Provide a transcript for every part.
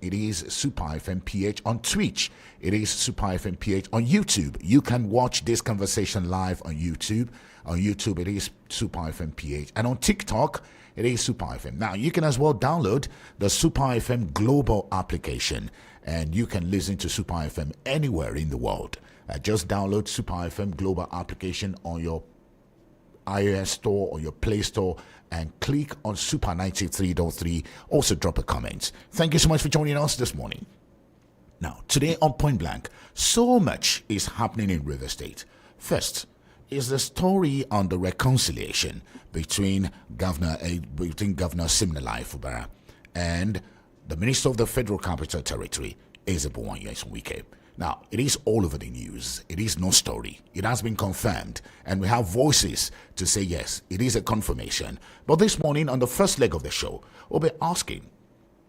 It is Super Ph on Twitch. It is Super Ph on YouTube. You can watch this conversation live on YouTube. On YouTube, it is Super Ph. And on TikTok, it is Super. Now, you can as well download the Super Global application, and you can listen to Super anywhere in the world. Just download Super Global application on your iOS store or your Play Store and click on Super 93.3. Also drop a comment. Thank you so much for joining us this morning. Now, today on Point Blank, so much is happening in River State. First is the story on the reconciliation between Governor Siminalayi Fubara and the Minister of the Federal Capital Territory, Eze-Wike. Now, it is all over the news. It is no story. It has been confirmed. And we have voices to say, yes, it is a confirmation. But this morning, on the first leg of the show, we'll be asking,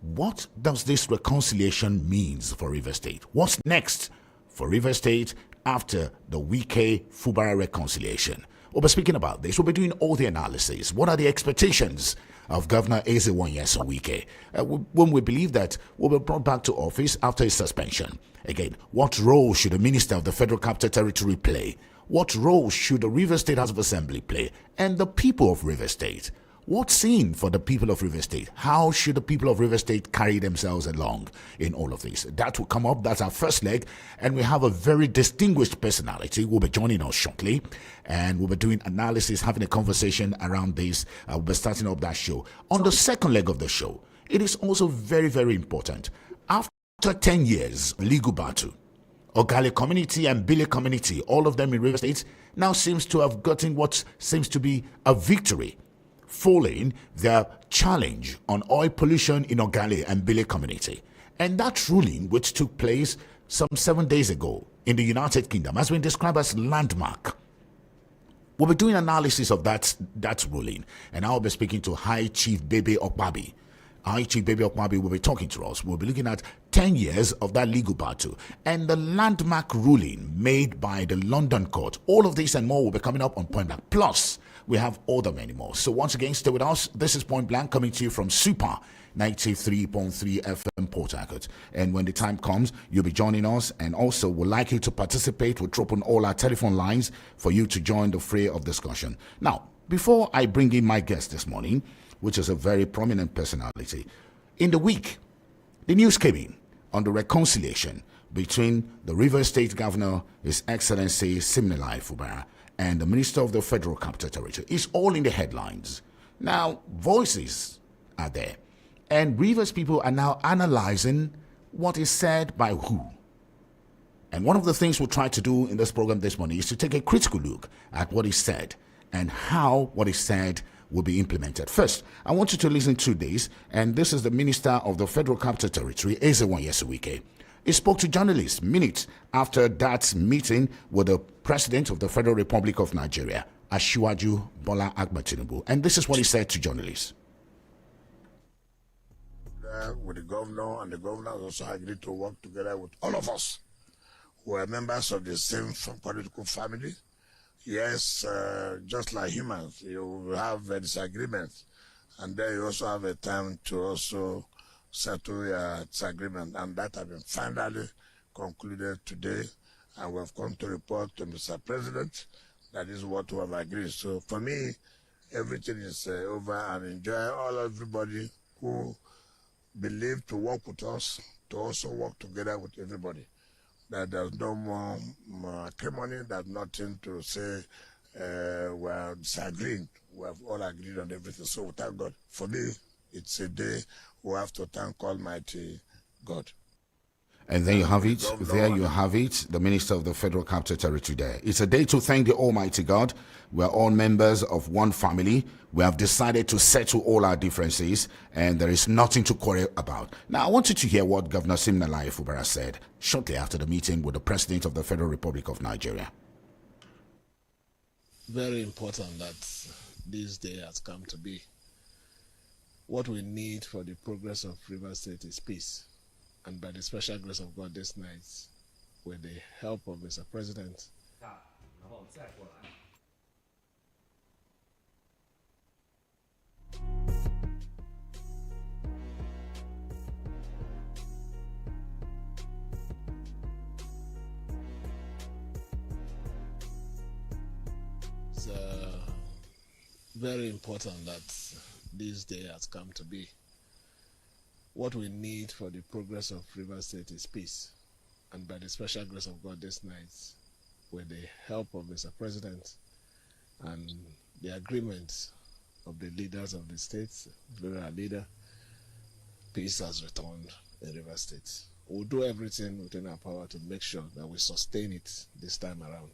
what does this reconciliation mean for River State? What's next for River State after the Wike-Fubara reconciliation? We'll be speaking about this. We'll be doing all the analysis. What are the expectations of Governor Eze-Wike when we believe that we'll be brought back to office after his suspension? Again, what role should the Minister of the Federal Capital Territory play? What role should the River State House of Assembly play? And the people of River State? What's in for the people of River State? How should the people of River State carry themselves along in all of this? That will come up. That's our first leg. And we have a very distinguished personality who will be joining us shortly. And we'll be doing analysis, having a conversation around this. We'll be starting up that show. On the second leg of the show, it is also very, very important. After 10 years legal battle, Ogale community and Bile community, all of them in River State, now seems to have gotten what seems to be a victory, following their challenge on oil pollution in Ogale and Bile community. And that ruling, which took place some 7 days ago in the United Kingdom, has been described as landmark. We'll be doing analysis of that ruling, and I'll be speaking to High Chief Bebe Okpabi. High Chief Bebe Okpabi will be talking to us. We'll be looking at 10 years of that legal battle and the landmark ruling made by the London court. All of this and more will be coming up on Point Blank. Plus, we have other many more. So once again, stay with us. This is Point Blank coming to you from Super 93.3 FM Port. And when the time comes, you'll be joining us. And also, we'd like you to participate. We'll drop on all our telephone lines for you to join the fray of discussion. Now, before I bring in my guest this morning, which is a very prominent personality, in the week, the news came in on the reconciliation between the River State Governor, His Excellency Siminalayi Fubara, and the Minister of the Federal Capital Territory. It's all in the headlines. Now, voices are there. And Rivers people are now analyzing what is said by who. And one of the things we'll try to do in this program this morning is to take a critical look at what is said and how what is said will be implemented. First, I want you to listen to this, and this is the Minister of the Federal Capital Territory, Eze-Wike. He spoke to journalists minutes after that meeting with the President of the Federal Republic of Nigeria, Asiwaju Bola Ahmed Tinubu. And this is what he said to journalists. With the governor, and the governor also agreed to work together with all of us who are members of the same political family. Yes, just like humans, you have a disagreement, and then you also have a time to also settle your disagreement, and that has been finally concluded today, and we have come to report to Mr. President that is what we have agreed. So for me, everything is over, and enjoy everybody who believe to work with us, to also work together with everybody. That there's no more acrimony, there's nothing to say we're disagreeing. We have all agreed on everything. So thank God. For me, it's a day we have to thank Almighty God. And there you have it. There you have it. The Minister of the Federal Capital Territory there. It's a day to thank the Almighty God. We're all members of one family. We have decided to settle all our differences, and there is nothing to quarrel about. Now, I want you to hear what Governor Siminalayi Fubara said shortly after the meeting with the President of the Federal Republic of Nigeria. Very important that this day has come to be. What we need for the progress of River State is peace. And by the special grace of God this night, with the help of Mr. President, very important that this day has come to be. What we need for the progress of Rivers State is peace. And by the special grace of God this night, with the help of Mr. President and the agreement of the leaders of the states, rural leader, peace has returned in Rivers State. We'll do everything within our power to make sure that we sustain it this time around.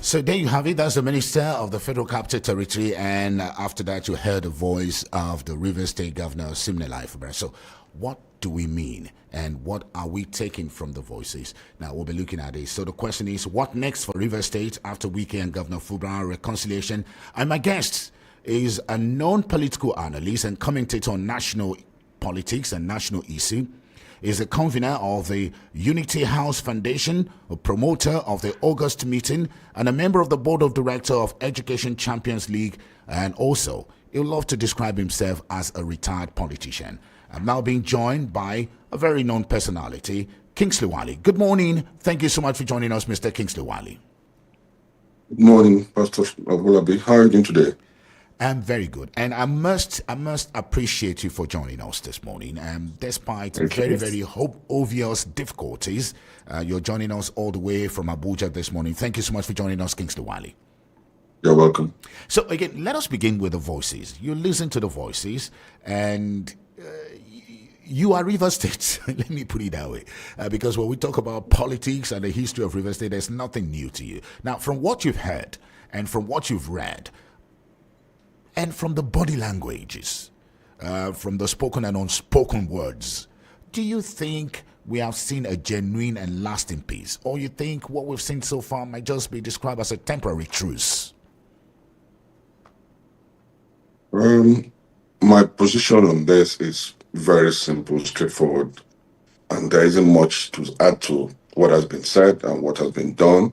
So there you have it. That's the Minister of the Federal Capital Territory, and after that you heard the voice of the Rivers State Governor, Siminalayi. So what do we mean, and what are we taking from the voices? Now we'll be looking at this. So the question is, what next for Rivers State after Wike and Governor Fubara reconciliation? And my guest is a known political analyst and commentator on national politics and national issue. Is a convener of the Unity House Foundation, a promoter of the August meeting, and a member of the board of directors of Education Champions League. And also, he would love to describe himself as a retired politician. I'm now being joined by a very known personality, Kingsley Wali. Good morning. Thank you so much for joining us, Mr. Kingsley Wali. Good morning, Pastor Abulabi. How are you doing today? I'm very good, and I must appreciate you for joining us this morning. Despite very obvious difficulties, you're joining us all the way from Abuja this morning. Thank you so much for joining us, Kingsley Wali. You're welcome. So again, let us begin with the voices. You listen to the voices, and you are Rivers State. Let me put it that way, because when we talk about politics and the history of Rivers State, there's nothing new to you. Now, from what you've heard and from what you've read, and from the body languages, from the spoken and unspoken words, do you think we have seen a genuine and lasting peace? Or you think what we've seen so far might just be described as a temporary truce? My position on this is very simple, straightforward, and there isn't much to add to what has been said and what has been done.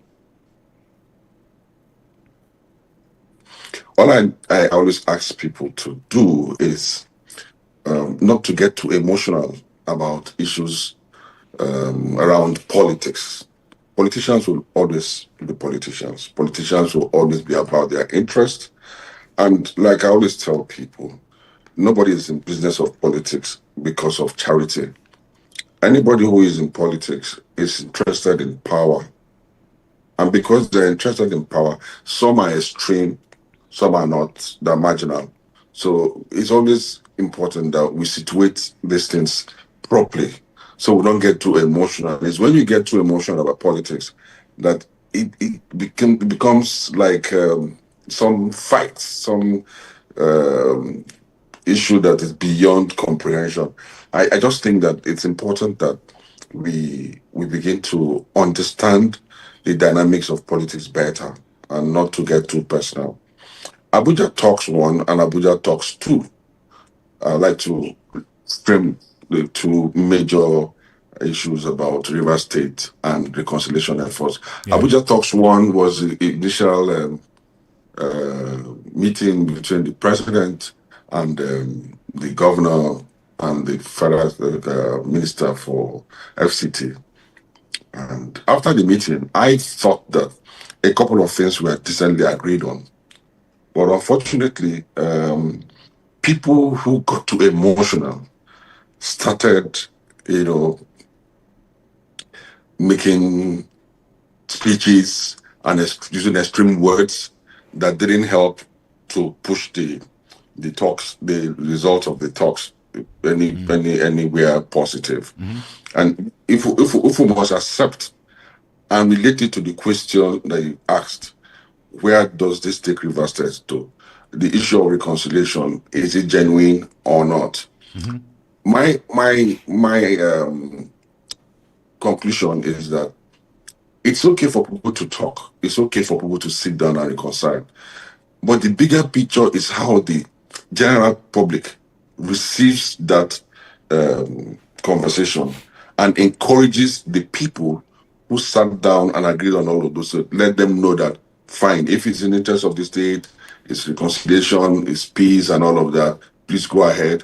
All I always ask people to do is not to get too emotional about issues around politics. Politicians will always be politicians. Politicians will always be about their interest. And like I always tell people, nobody is in business of politics because of charity. Anybody who is in politics is interested in power. And because they're interested in power, some are extreme, some are not, they're marginal. So it's always important that we situate these things properly so we don't get too emotional. It's when you get too emotional about politics that it becomes like some fight, some issue that is beyond comprehension. I just think that it's important that we begin to understand the dynamics of politics better and not to get too personal. Abuja talks one and Abuja talks two. I like to frame the two major issues about Rivers State and reconciliation efforts. Yeah. Abuja talks one was the initial meeting between the president and the governor and the federal minister for FCT. And after the meeting, I thought that a couple of things were decently agreed on. But unfortunately, people who got too emotional started, making speeches and using extreme words that didn't help to push the talks, the results of the talks, anywhere positive. Mm-hmm. And if we must accept and relate it to the question that you asked, where does this take Rivers State to? The issue of reconciliation, is it genuine or not? Mm-hmm. My conclusion is that it's okay for people to talk. It's okay for people to sit down and reconcile. But the bigger picture is how the general public receives that conversation and encourages the people who sat down and agreed on all of those. So let them know that, fine, if it's in the interest of the state, it's reconciliation, it's peace, and all of that. Please go ahead.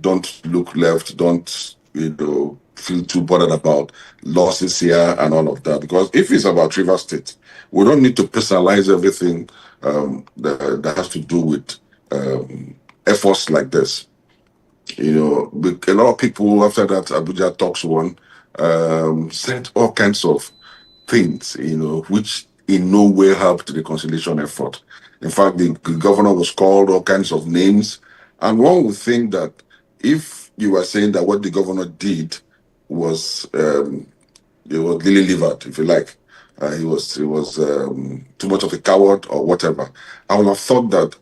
Don't look left. Don't feel too bothered about losses here and all of that. Because if it's about River State, we don't need to personalize everything that has to do with efforts like this. A lot of people after that Abuja Talks one said all kinds of things, which in no way helped the reconciliation effort. In fact, the governor was called all kinds of names, and one would think that if you were saying that what the governor did was lily livered, if you like, he was too much of a coward or whatever. I would have thought that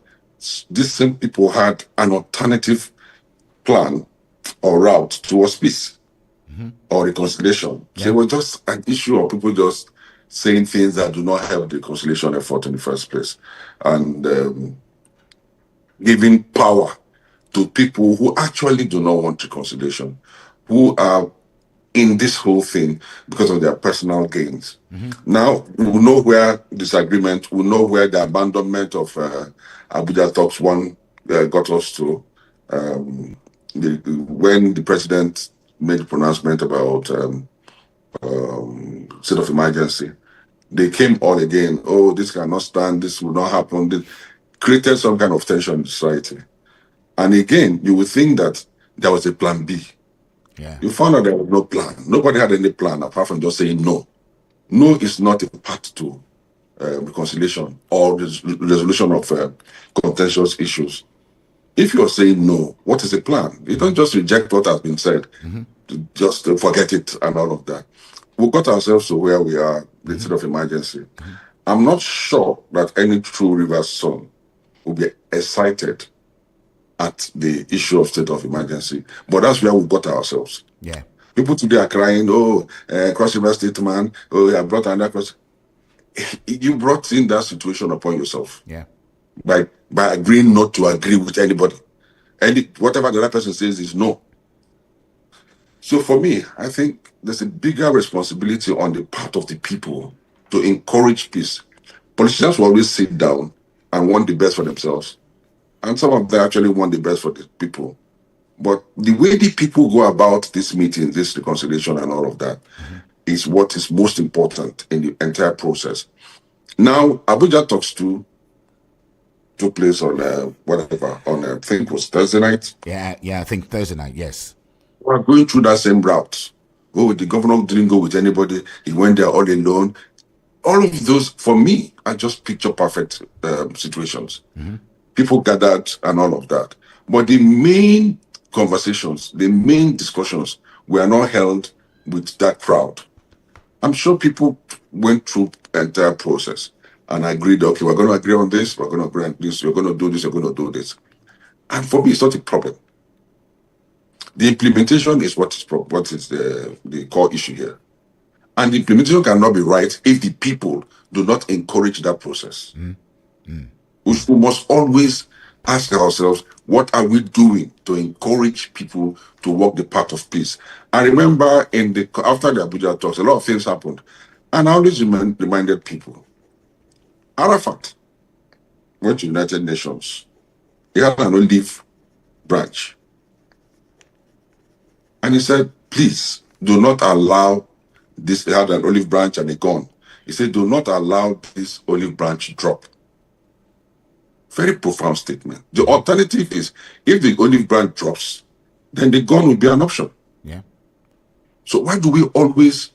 these same people had an alternative plan or route towards peace or reconciliation. Yeah. So it was just an issue of people just saying things that do not help the reconciliation effort in the first place, and giving power to people who actually do not want reconciliation, who are in this whole thing because of their personal gains. Now, we know where disagreement, we know where the abandonment of Abuja Talks 1 got us to. When the president made the pronouncement about state of emergency, they came all again. Oh, this cannot stand. This will not happen. This created some kind of tension in society. And again, you would think that there was a plan B. Yeah. You found out there was no plan. Nobody had any plan apart from just saying no. No is not a path to reconciliation or resolution of contentious issues. If you're saying no, what is the plan? You don't just reject what has been said, just forget it and all of that. We got ourselves to where we are, the state of emergency. I'm not sure that any true Rivers son will be excited at the issue of state of emergency, but that's where we got ourselves. Yeah. People today are crying, Cross River State man, I brought another cross. You brought in that situation upon yourself. Yeah. By agreeing not to agree with anybody. Whatever the other person says is no. So for me, I think there's a bigger responsibility on the part of the people to encourage peace. Politicians will always sit down and want the best for themselves. And some of them actually want the best for the people. But the way the people go about this meeting, this reconciliation and all of that, is what is most important in the entire process. Now, Abuja Talks 2 took place on I think it was Thursday night. Yeah, I think Thursday night, yes. We're going through that same route. The governor didn't go with anybody. He went there all alone. All of those, for me, are just picture perfect situations. People gathered and all of that. But the main conversations, the main discussions were not held with that crowd. I'm sure people went through the entire process and agreed, okay, we're going to agree on this, we're going to agree on this, we're going to do this, we're going to do this. And for me, it's not a problem. The implementation is what is the core issue here. And the implementation cannot be right if the people do not encourage that process. We must always ask ourselves, what are we doing to encourage people to walk the path of peace? I remember after the Abuja Talks, a lot of things happened. And I always reminded people, Arafat went to United Nations. He had an olive branch. And he said, please, do not allow this. He had an olive branch and a gun. He said, do not allow this olive branch drop. Very profound statement. The alternative is, if the olive branch drops, then the gun will be an option. Yeah. So why do we always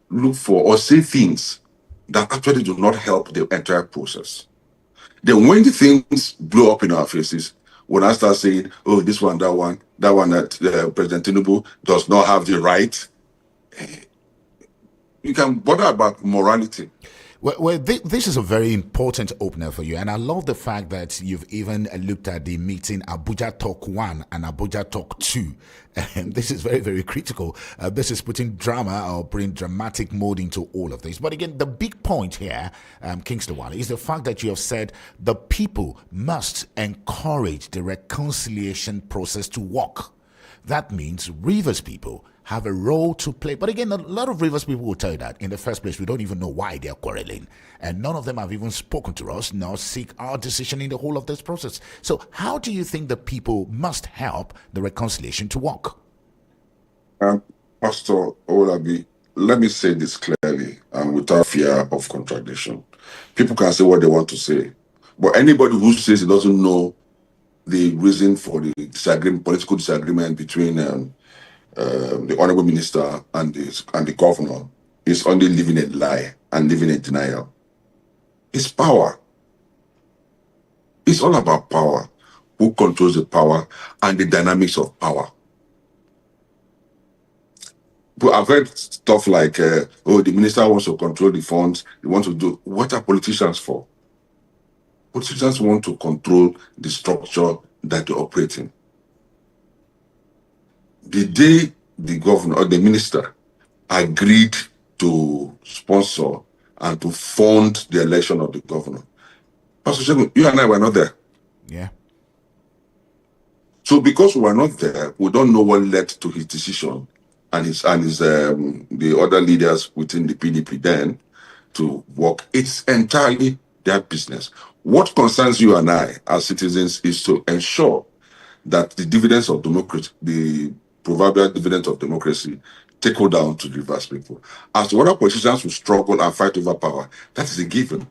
look for or say things that actually do not help the entire process? Then when the things blow up in our faces, when I start saying, oh, this one, that President Tinubu does not have the right, you can bother about morality. Well, this is a very important opener for you, and I love the fact that you've even looked at the meeting Abuja Talk 1 and Abuja Talk 2. And this is very, very critical. This is putting drama or putting dramatic mode into all of this. But again, the big point here, Kingston Wale, is the fact that you have said the people must encourage the reconciliation process to work. That means Rivers people have a role to play. But again, a lot of Rivers people will tell you that in the first place, we don't even know why they're quarreling. And none of them have even spoken to us, nor seek our decision in the whole of this process. So how do you think the people must help the reconciliation to work? Pastor Olabi, let me say this clearly and without fear of contradiction. People can say what they want to say, but anybody who says he doesn't know the reason for the political disagreement between the honorable minister and the governor is only living a lie and living in denial. It's power. It's all about power. Who controls the power and the dynamics of power? But I've heard stuff like, the minister wants to control the funds. They want to do. What are politicians for? Politicians want to control the structure that they operate in. The day the governor or the minister agreed to sponsor and to fund the election of the governor, Pastor Shegun, you and I were not there. Yeah. So because we were not there, we don't know what led to his decision and his the other leaders within the PDP then to work. It's entirely their business. What concerns you and I as citizens is to ensure that the dividends of democracy, the proverbial dividends of democracy, trickle down to the Rivers people. As to whether politicians will struggle and fight over power, that is a given.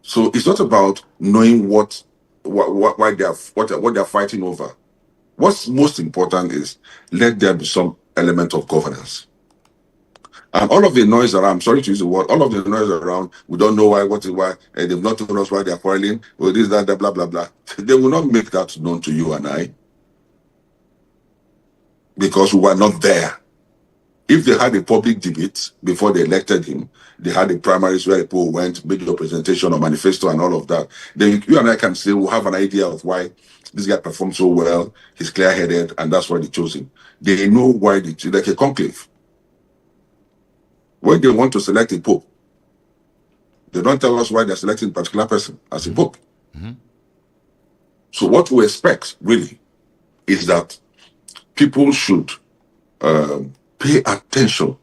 So it's not about knowing what they're fighting over. What's most important is let there be some element of governance. And all of the noise around, I'm sorry to use the word, all of the noise around, we don't know why, and they've not told us why they're quarreling, or this, that, blah, blah, blah. They will not make that known to you and I because we were not there. If they had a public debate before they elected him, they had the primaries where people went, made your presentation or manifesto and all of that, then you and I can say we'll have an idea of why this guy performed so well, he's clear-headed, and that's why they chose him. They know why they chose, like a conclave. When they want to select a pope, they don't tell us why they're selecting a particular person as a pope. Mm-hmm. So what we expect, really, is that people should pay attention,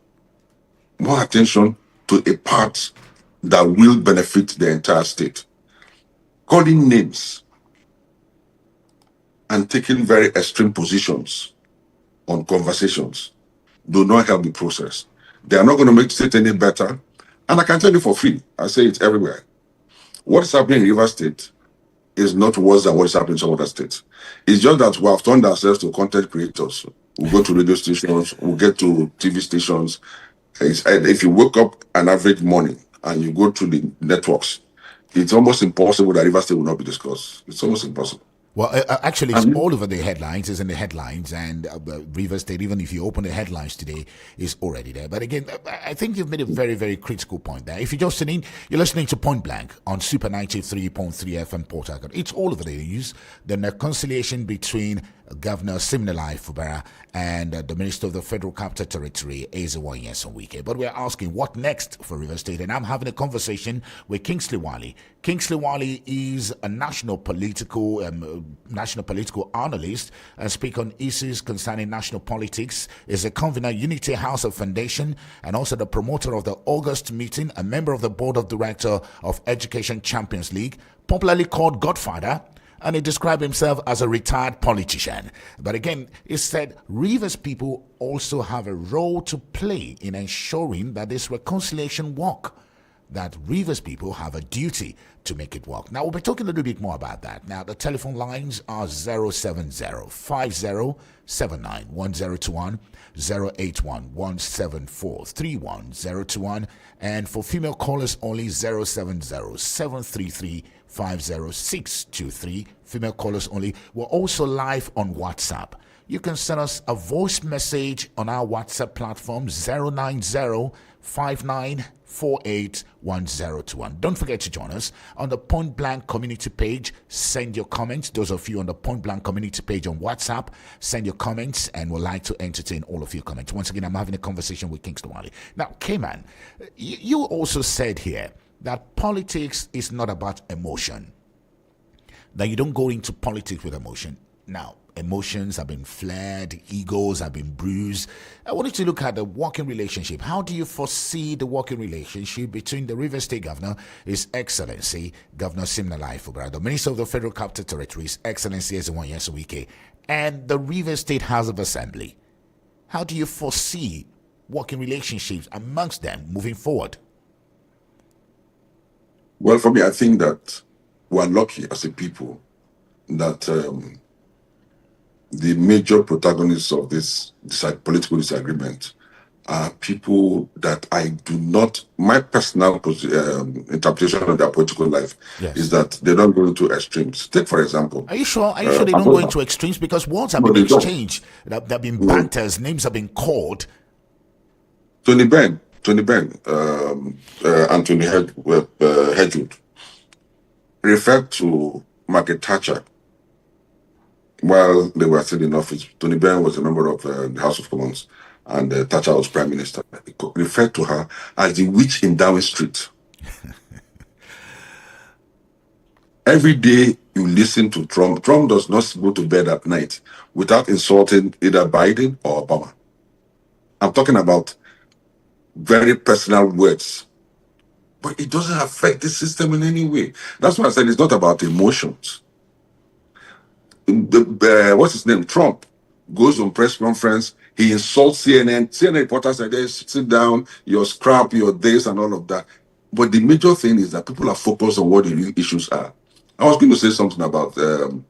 more attention to a part that will benefit the entire state. Calling names and taking very extreme positions on conversations do not help the process. They are not going to make the state any better. And I can tell you for free, I say it everywhere. What is happening in Rivers State is not worse than what is happening in some other states. It's just that we have turned ourselves to content creators. We go to radio stations, we get to TV stations. If you wake up an average morning and you go to the networks, it's almost impossible that Rivers State will not be discussed. It's almost impossible. Well, actually, it's all over the headlines. It's in the headlines, and Rivers State, even if you open the headlines today, is already there. But again, I think you've made a very, very critical point there. If you're just tuning in, you're listening to Point Blank on Super 93.3 FM Port. It's all over the news. The reconciliation between Governor Siminalayi Fubara and the Minister of the Federal Capital Territory, Ezewo Wike. But we're asking what next for Rivers State, and I'm having a conversation with Kingsley Wali. Kingsley Wali is a national political analyst and speak on issues concerning national politics. Is a convener Unity House of Foundation and also the promoter of the August meeting, a member of the board of director of Education Champions League, popularly called Godfather. And he described himself as a retired politician. But again, he said Rivers people also have a role to play in ensuring that this reconciliation work, that Rivers people have a duty to make it work. Now, we'll be talking a little bit more about that. Now, the telephone lines are 070-5079-1021, 081-174-31021, and for female callers only 070-733-50623. Female callers only. We're also live on WhatsApp. You can send us a voice message on our WhatsApp platform 090-5948-1021. Don't forget to join us on the Point Blank community page. Send your comments. Those of you on the Point Blank community page on WhatsApp, send your comments, and we'd like to entertain all of your comments. Once again, I'm having a conversation with Kingsley Wali. Now, K-Man, you also said here that politics is not about emotion, that you don't go into politics with emotion. Now, emotions have been flared, egos have been bruised. I wanted to look at the working relationship. How do you foresee the working relationship between the Rivers State Governor, His Excellency Governor Siminalayi Fubara, the Minister of the Federal Capital Territory, His Excellency Ezenwa Nyesom, and the Rivers State House of Assembly? How do you foresee working relationships amongst them moving forward? Well, for me, I think that we're lucky as a people that the major protagonists of this political disagreement are people that I do not, my personal interpretation of their political life is that they don't go into extremes. Take, for example. Are you sure they don't go into extremes? Because words have been exchanged, there have been banters, names have been called. Tony Benn, Anthony Hedgewood referred to Margaret Thatcher while they were still in office. Tony Benn was a member of the House of Commons, and Thatcher was Prime Minister. He referred to her as the witch in Downing Street. Every day you listen to Trump does not go to bed at night without insulting either Biden or Obama. I'm talking about very personal words. But it doesn't affect the system in any way. That's why I said it's not about emotions. What's his name? Trump goes on press conference. He insults CNN. CNN reporters are there, sit down, you're scrap, you're this, and all of that. But the major thing is that people are focused on what the real issues are. I was going to say something about the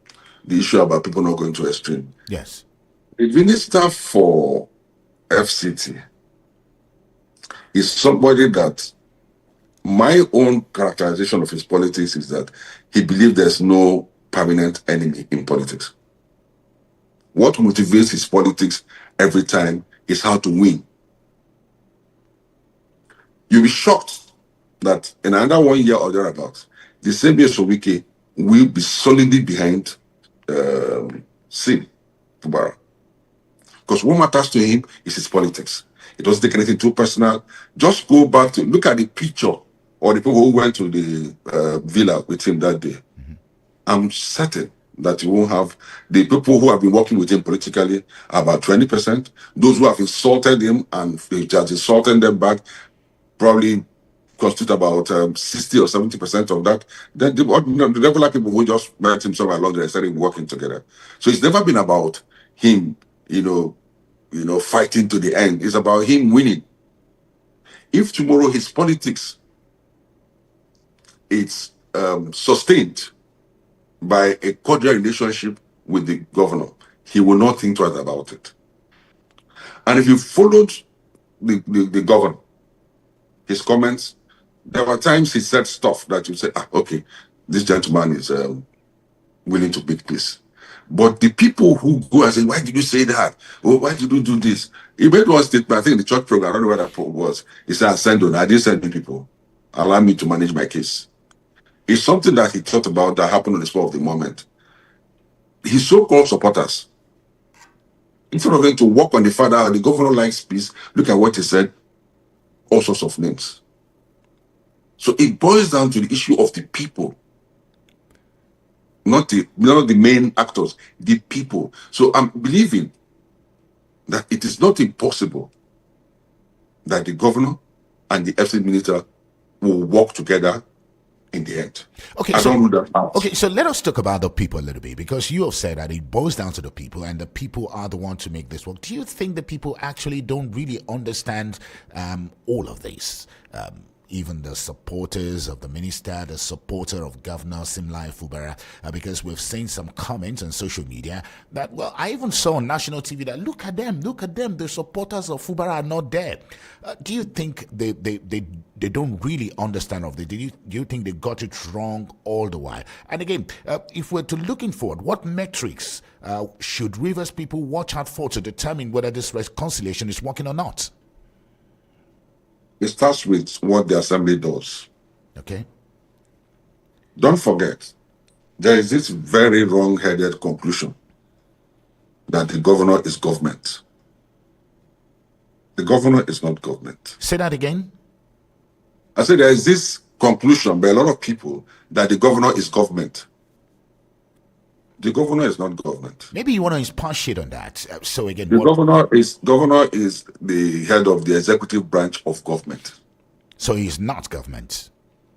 issue about people not going to extreme. Yes. The minister for FCT is somebody that my own characterization of his politics is that he believes there's no permanent enemy in politics. What motivates his politics every time is how to win. You'll be shocked that in another 1 year or thereabouts, the same Nyesom will be solidly behind Sim Fubara. Because what matters to him is his politics. He doesn't take anything too personal. Just go back to look at the picture or the people who went to the villa with him that day. Mm-hmm. I'm certain that you won't have the people who have been working with him politically about 20%. Those who have insulted him and he has insulted them back probably constitute about 60 or 70% of that. Then the regular people who just met himself along there and started working together. So it's never been about him, fighting to the end. It's about him winning. If tomorrow his politics is sustained by a cordial relationship with the governor, he will not think twice about it. And if you followed the governor, his comments, there were times he said stuff that you say, okay, this gentleman is willing to make peace. But the people who go and say, why did you say that? Oh, why did you do this? He made one statement, I think in the church program, I don't know where that was. He said, I didn't send you people. Allow me to manage my case. It's something that he thought about that happened on the spur of the moment. His so-called supporters, instead of going to work on the fact that the governor likes peace, look at what he said, all sorts of names. So it boils down to the issue of the people, not the main actors, the people. So I'm believing that it is not impossible that the governor and the FC minister will work together in the end. Okay, so let us talk about the people a little bit, because you have said that it boils down to the people, and the people are the ones to make this work. Do you think the people actually don't really understand all of this? Even the supporters of the minister, the supporter of Governor Siminalayi Fubara, because we've seen some comments on social media that, well, I even saw on national TV that look at them, the supporters of Fubara are not there. Do you think they don't really understand of it? Do you think they got it wrong all the while? And again, if we're to looking forward, what metrics should Rivers people watch out for to determine whether this reconciliation is working or not? It starts with what the assembly does. Okay. Don't forget, there is this very wrong-headed conclusion that the governor is government. The governor is not government. Say that again. I said there is this conclusion by a lot of people that the governor is government. The governor is not government. Maybe you want to expatiate on that. So again, The what? governor is the head of the executive branch of government. So he's not government.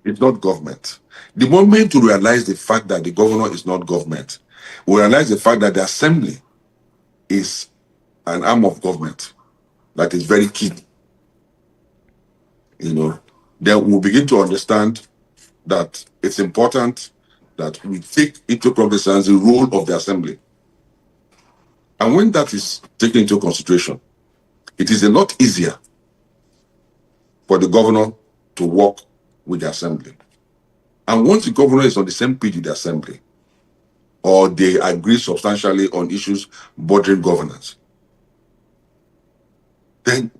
It's not government. The moment you realize the fact that the governor is not government, we realize the fact that the assembly is an arm of government that is very key. Then we'll begin to understand that it's important that we take into cognizance the role of the assembly. And when that is taken into consideration, it is a lot easier for the governor to work with the assembly. And once the governor is on the same page with the assembly, or they agree substantially on issues bordering governance, then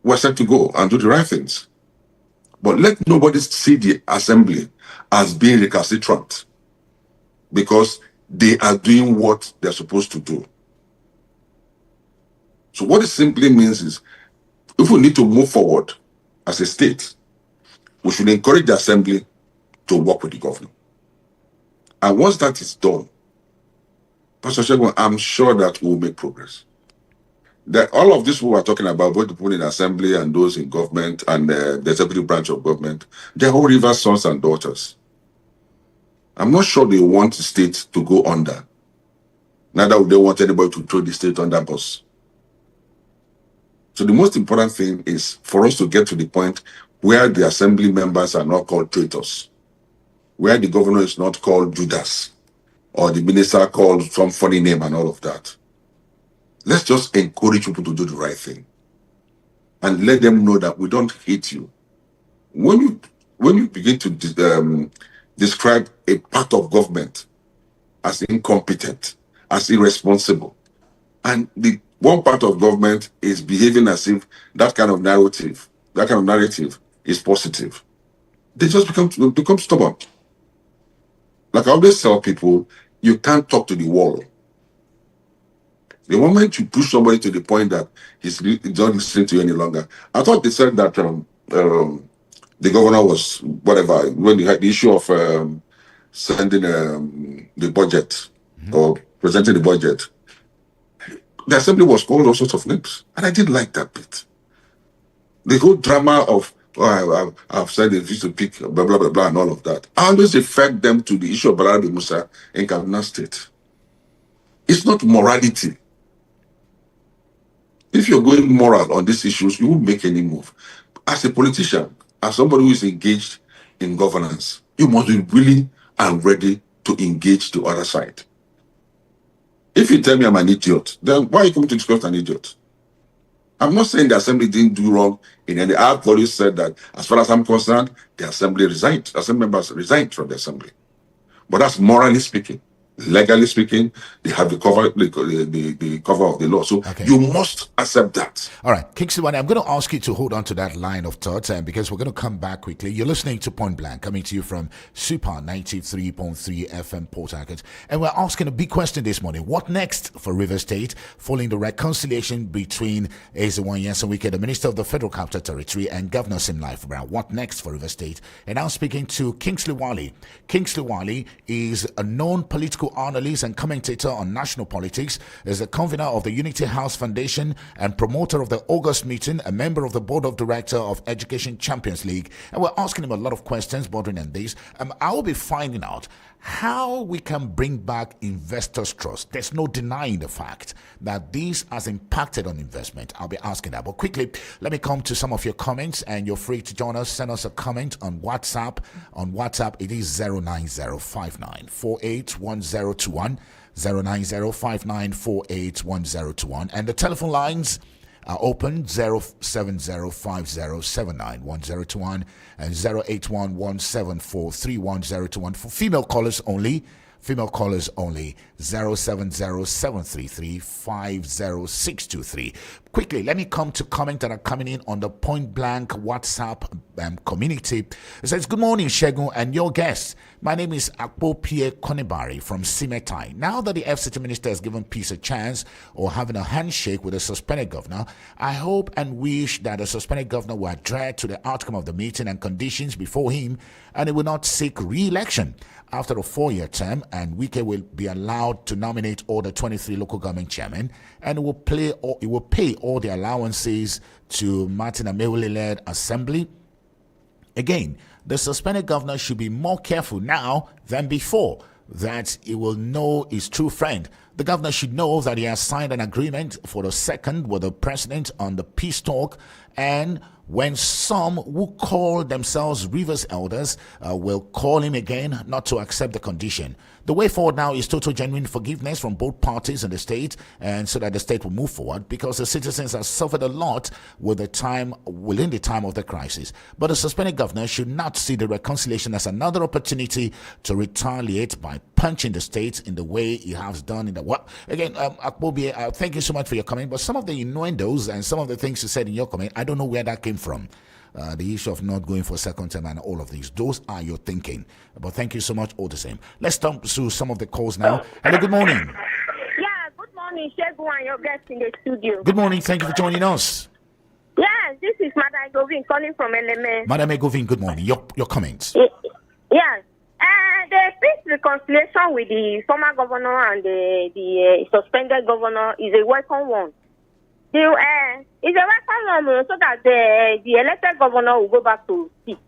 we're set to go and do the right things. But let nobody see the assembly as being recalcitrant, because they are doing what they're supposed to do. So what it simply means is, if we need to move forward as a state, we should encourage the assembly to work with the governor. And once that is done, Pastor Shegun, I'm sure that we'll make progress. That all of this we are talking about, both the people in assembly and those in government and the executive branch of government, they're all Rivers sons and daughters. I'm not sure they want the state to go under. Neither would they want anybody to throw the state under bus. So the most important thing is for us to get to the point where the assembly members are not called traitors, where the governor is not called Judas, or the minister called some funny name and all of that. Let's just encourage people to do the right thing and let them know that we don't hate you. When you begin to describe a part of government as incompetent, as irresponsible, and the one part of government is behaving as if that kind of narrative is positive, they just become stubborn. Like I always tell people, you can't talk to the wall. The moment you push somebody to the point that he's not listening to you any longer. I thought they said that the governor was whatever when they had the issue of sending the budget or presenting the budget. The assembly was called all sorts of names, and I didn't like that bit. The whole drama of I've said it used to pick blah blah blah blah and all of that. I always refer them to the issue of Balarabe Musa in Kaduna State. It's not morality. If you're going moral on these issues, you won't make any move. As a politician, as somebody who is engaged in governance, you must be willing and ready to engage the other side. If you tell me I'm an idiot, then why are you coming to discuss an idiot? I'm not saying the assembly didn't do wrong in any. I've always said that as far as I'm concerned, the assembly resigned. Assembly members resigned from the assembly. But that's morally speaking. Legally speaking, they have the cover of the law. So you must accept that. All right, Kingsley, I'm going to ask you to hold on to that line of thought because we're going to come back quickly. You're listening to Point Blank, coming to you from Super 93.3 FM Port. And we're asking a big question this morning. What next for Rivers State following the reconciliation between Ezewan Wike, the Minister of the Federal Capital Territory, and Governor Sim Life Brown? What next for Rivers State? And now speaking to Kingsley Wali. Kingsley Wali is a known political analyst and commentator on national politics, is the convener of the Unity House Foundation and promoter of the August meeting, a member of the board of director of Education Champions League. And we're asking him a lot of questions bordering on this. I will be finding out how we can bring back investors' trust. There's no denying the fact that this has impacted on investment. I'll be asking that. But quickly, let me come to some of your comments, and you're free to join us. Send us a comment on WhatsApp. On WhatsApp, it is 09059481021, 09059481021. And the telephone lines are open 07050791021 and 08117431021 for female callers only. 07073350623. Quickly, let me come to comments that are coming in on the Point Blank WhatsApp community. It says, good morning, Shegun and your guests. My name is Akpo Pierre Konebari from Simetai. Now that the FCT minister has given peace a chance or having a handshake with the suspended governor, I hope and wish that the suspended governor will adhere to the outcome of the meeting and conditions before him, and he will not seek re-election after a 4-year term and Wike will be allowed to nominate all the 23 local government chairmen, and it will pay all the allowances to Martin Amewule-led assembly. Again, the suspended governor should be more careful now than before that he will know his true friend. The governor should know that he has signed an agreement for the second with the president on the peace talk, and when some who call themselves Rivers elders will call him again not to accept the condition. The way forward now is total genuine forgiveness from both parties in the state, and so that the state will move forward, because the citizens have suffered a lot within the time of the crisis. But the suspended governor should not see the reconciliation as another opportunity to retaliate by punching the state in the way he has done in the what. Again, Akbobi, thank you so much for your comment, but some of the innuendos and some of the things you said in your comment, I don't know where that came from. The issue of not going for second term and all of these. Those are your thinking. But thank you so much all the same. Let's jump to some of the calls now. Hello, good morning. Yeah, good morning, Shegun and your guest in the studio. Good morning. Thank you for joining us. Yes, this is Madam Govin calling from LMS. Madam Govin, good morning. Your comments. Yes. The peace reconciliation with the former governor and the suspended governor is a welcome one. It's a welcome one so that the elected governor will go back to seat.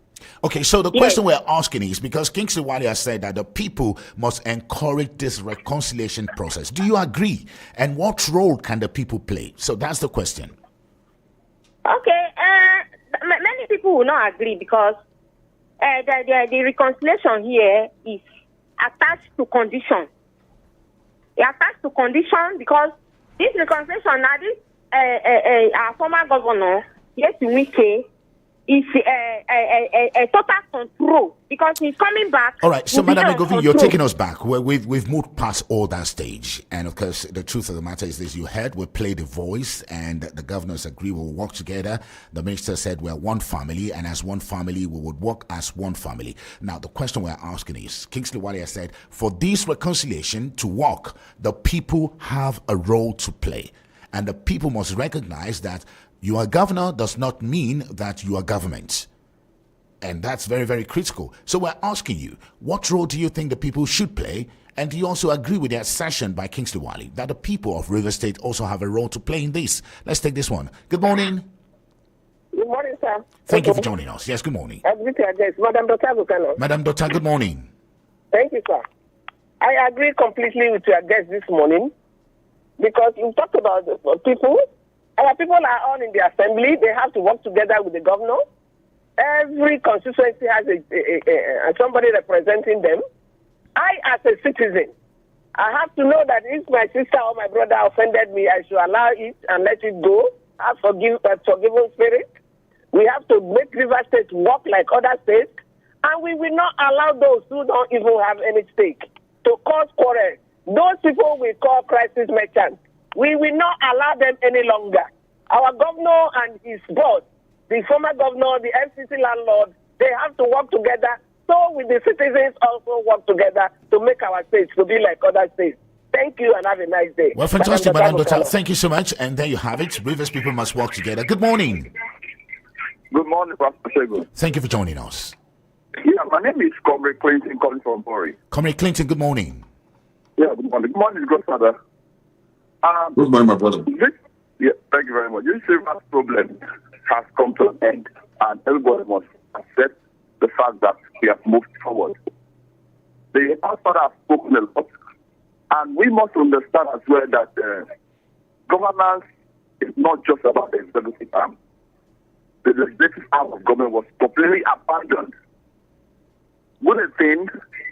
Okay, so the question we're asking is, because Kingsley Wali has said that the people must encourage this reconciliation process. Do you agree? And what role can the people play? So that's the question. Okay, many people will not agree because the reconciliation here is attached to condition. It's attached to condition because this reconciliation now, this our former governor, yes, Wike, is a total control because he's coming back. All right, so Madam Govin, you're taking us back. We've moved past all that stage. And of course, the truth of the matter is this: you heard we play the voice, and the governors agree we'll work together. The minister said we're one family, and as one family, we would work as one family. Now, the question we're asking is, Kingsley Wali has said, for this reconciliation to work, the people have a role to play. And the people must recognize that you are governor does not mean that you are government. And that's very, very critical. So we're asking you, what role do you think the people should play? And do you also agree with the assertion by Kingsley Wali that the people of Rivers State also have a role to play in this? Let's take this one. Good morning. Good morning, sir. Thank you for joining us. Yes, good morning. Madam Dr. Madam Dr., good morning. Thank you, sir. I agree completely with your guest this morning because you talked about the people. Our people are all in the assembly. They have to work together with the governor. Every constituency has somebody representing them. I, as a citizen, I have to know that if my sister or my brother offended me, I should allow it and let it go. Have forgiven spirit. We have to make River State work like other states, and we will not allow those who don't even have any stake to cause quarrel. Those people we call crisis merchants. We will not allow them any longer. Our governor and his boss, the former governor, the FCC landlord, they have to work together. So will the citizens also work together to make our states to be like other states. Thank you and have a nice day. Well, fantastic, Madam Dota. Thank you so much. And there you have it. Rivers people must work together. Good morning. Good morning, Pastor Shegun. Thank you for joining us. Yeah, my name is Comrade Clinton calling from Bori. Comrade Clinton, good morning. Yeah, good morning. Good morning, Godfather. Good morning, my brother. Thank you very much. This serious problem has come to an end, and everybody must accept the fact that we have moved forward. The Godfather has spoken a lot, and we must understand as well that governance is not just about the executive arm. The legislative arm of government was completely abandoned. Good thing,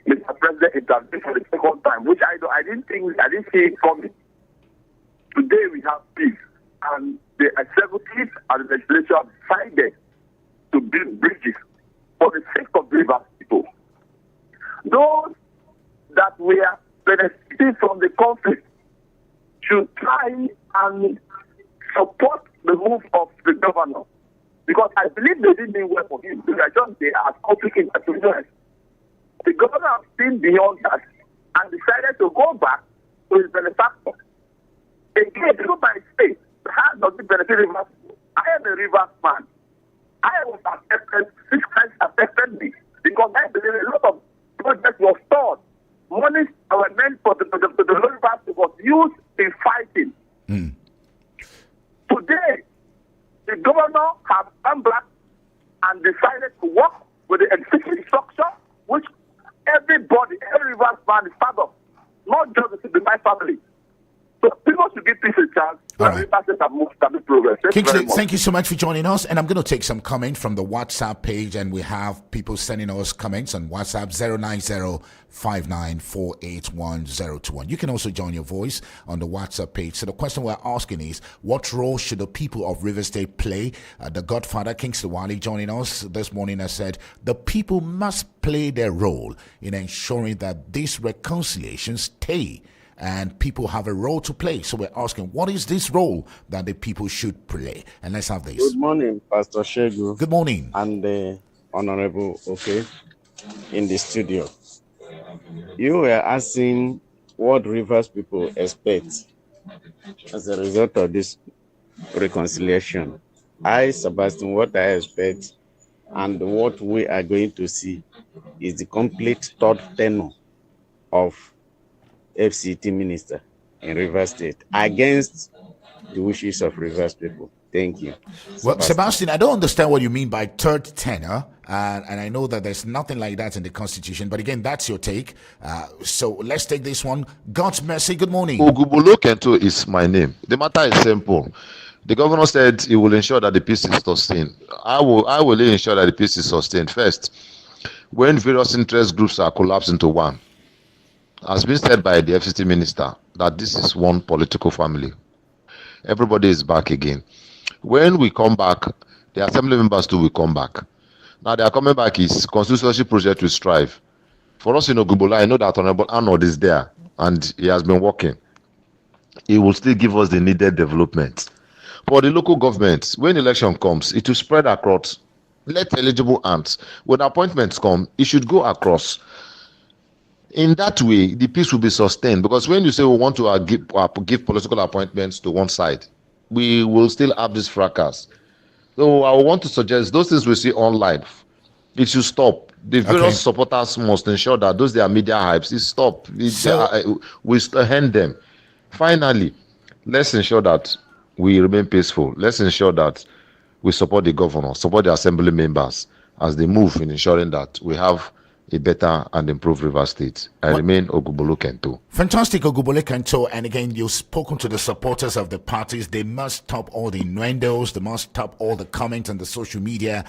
Mr. President intervened for the second time, which I didn't see it coming. Today we have peace, and the executive and the legislature have decided to build bridges for the sake of Rivers people. Those that were benefiting from the conflict should try and support the move of the governor, because I believe they didn't mean well for him. They are conflict interference. The governor has seen beyond that and decided to go back to his benefactor. Again, people might say, how does it benefit Rivers? I am a Rivers man. I was affected, this crisis affected me, because I believe a lot of projects were stalled. monies that were meant for the rivers was used in fighting. Today, the governor has come back and decided to work with the existing structure, which everybody, every river's man is part of, not just the my family. So people should give peace a chance. All right. Progress. Kingsley, thank you so much for joining us. And I'm going to take some comments from the WhatsApp page, and we have people sending us comments on WhatsApp 09059481021. You can also join your voice on the WhatsApp page. So the question we're asking is, what role should the people of River State play? The Godfather Kingsley Wali joining us this morning has said the people must play their role in ensuring that this reconciliation stay. And people have a role to play. So we're asking, what is this role that the people should play? And let's have this. Good morning, Pastor Shegu. Good morning. And the Honorable in the studio. You were asking what Rivers people expect as a result of this reconciliation. Sebastian, what I expect and what we are going to see is the complete third tenure of FCT minister in Rivers State against the wishes of Rivers people. Thank you. Well, Sebastian, I don't understand what you mean by third tenor, and I know that there's nothing like that in the Constitution, but again, that's your take. So let's take this one. God's mercy, good morning. Ogubolo Kento is my name. The matter is simple. The governor said he will ensure that the peace is sustained. I will ensure that the peace is sustained. First, when various interest groups are collapsed into one, has been said by the FCT minister that this is one political family. Everybody is back again. When we come back, the assembly members too will come back. Now they are coming back is constituency project will strive. For us in Ogubolo, I know that Honorable Arnold is there and he has been working. He will still give us the needed development. For the local government, when election comes, it will spread across. Let eligible ants. When appointments come, it should go across. In that way, the peace will be sustained, because when you say we want to give political appointments to one side, we will still have this fracas. So I want to suggest those things we see online, it should stop. The various supporters must ensure that those their media hypes, it stop. We hand them. Finally, let's ensure that we remain peaceful. Let's ensure that we support the governor, support the assembly members as they move in ensuring that we have a better and improved River State. I remain Ogubolo Kento. Fantastic, Ogubolo Kento. And again, you've spoken to the supporters of the parties. They must stop all the innuendos. They must stop all the comments on the social media.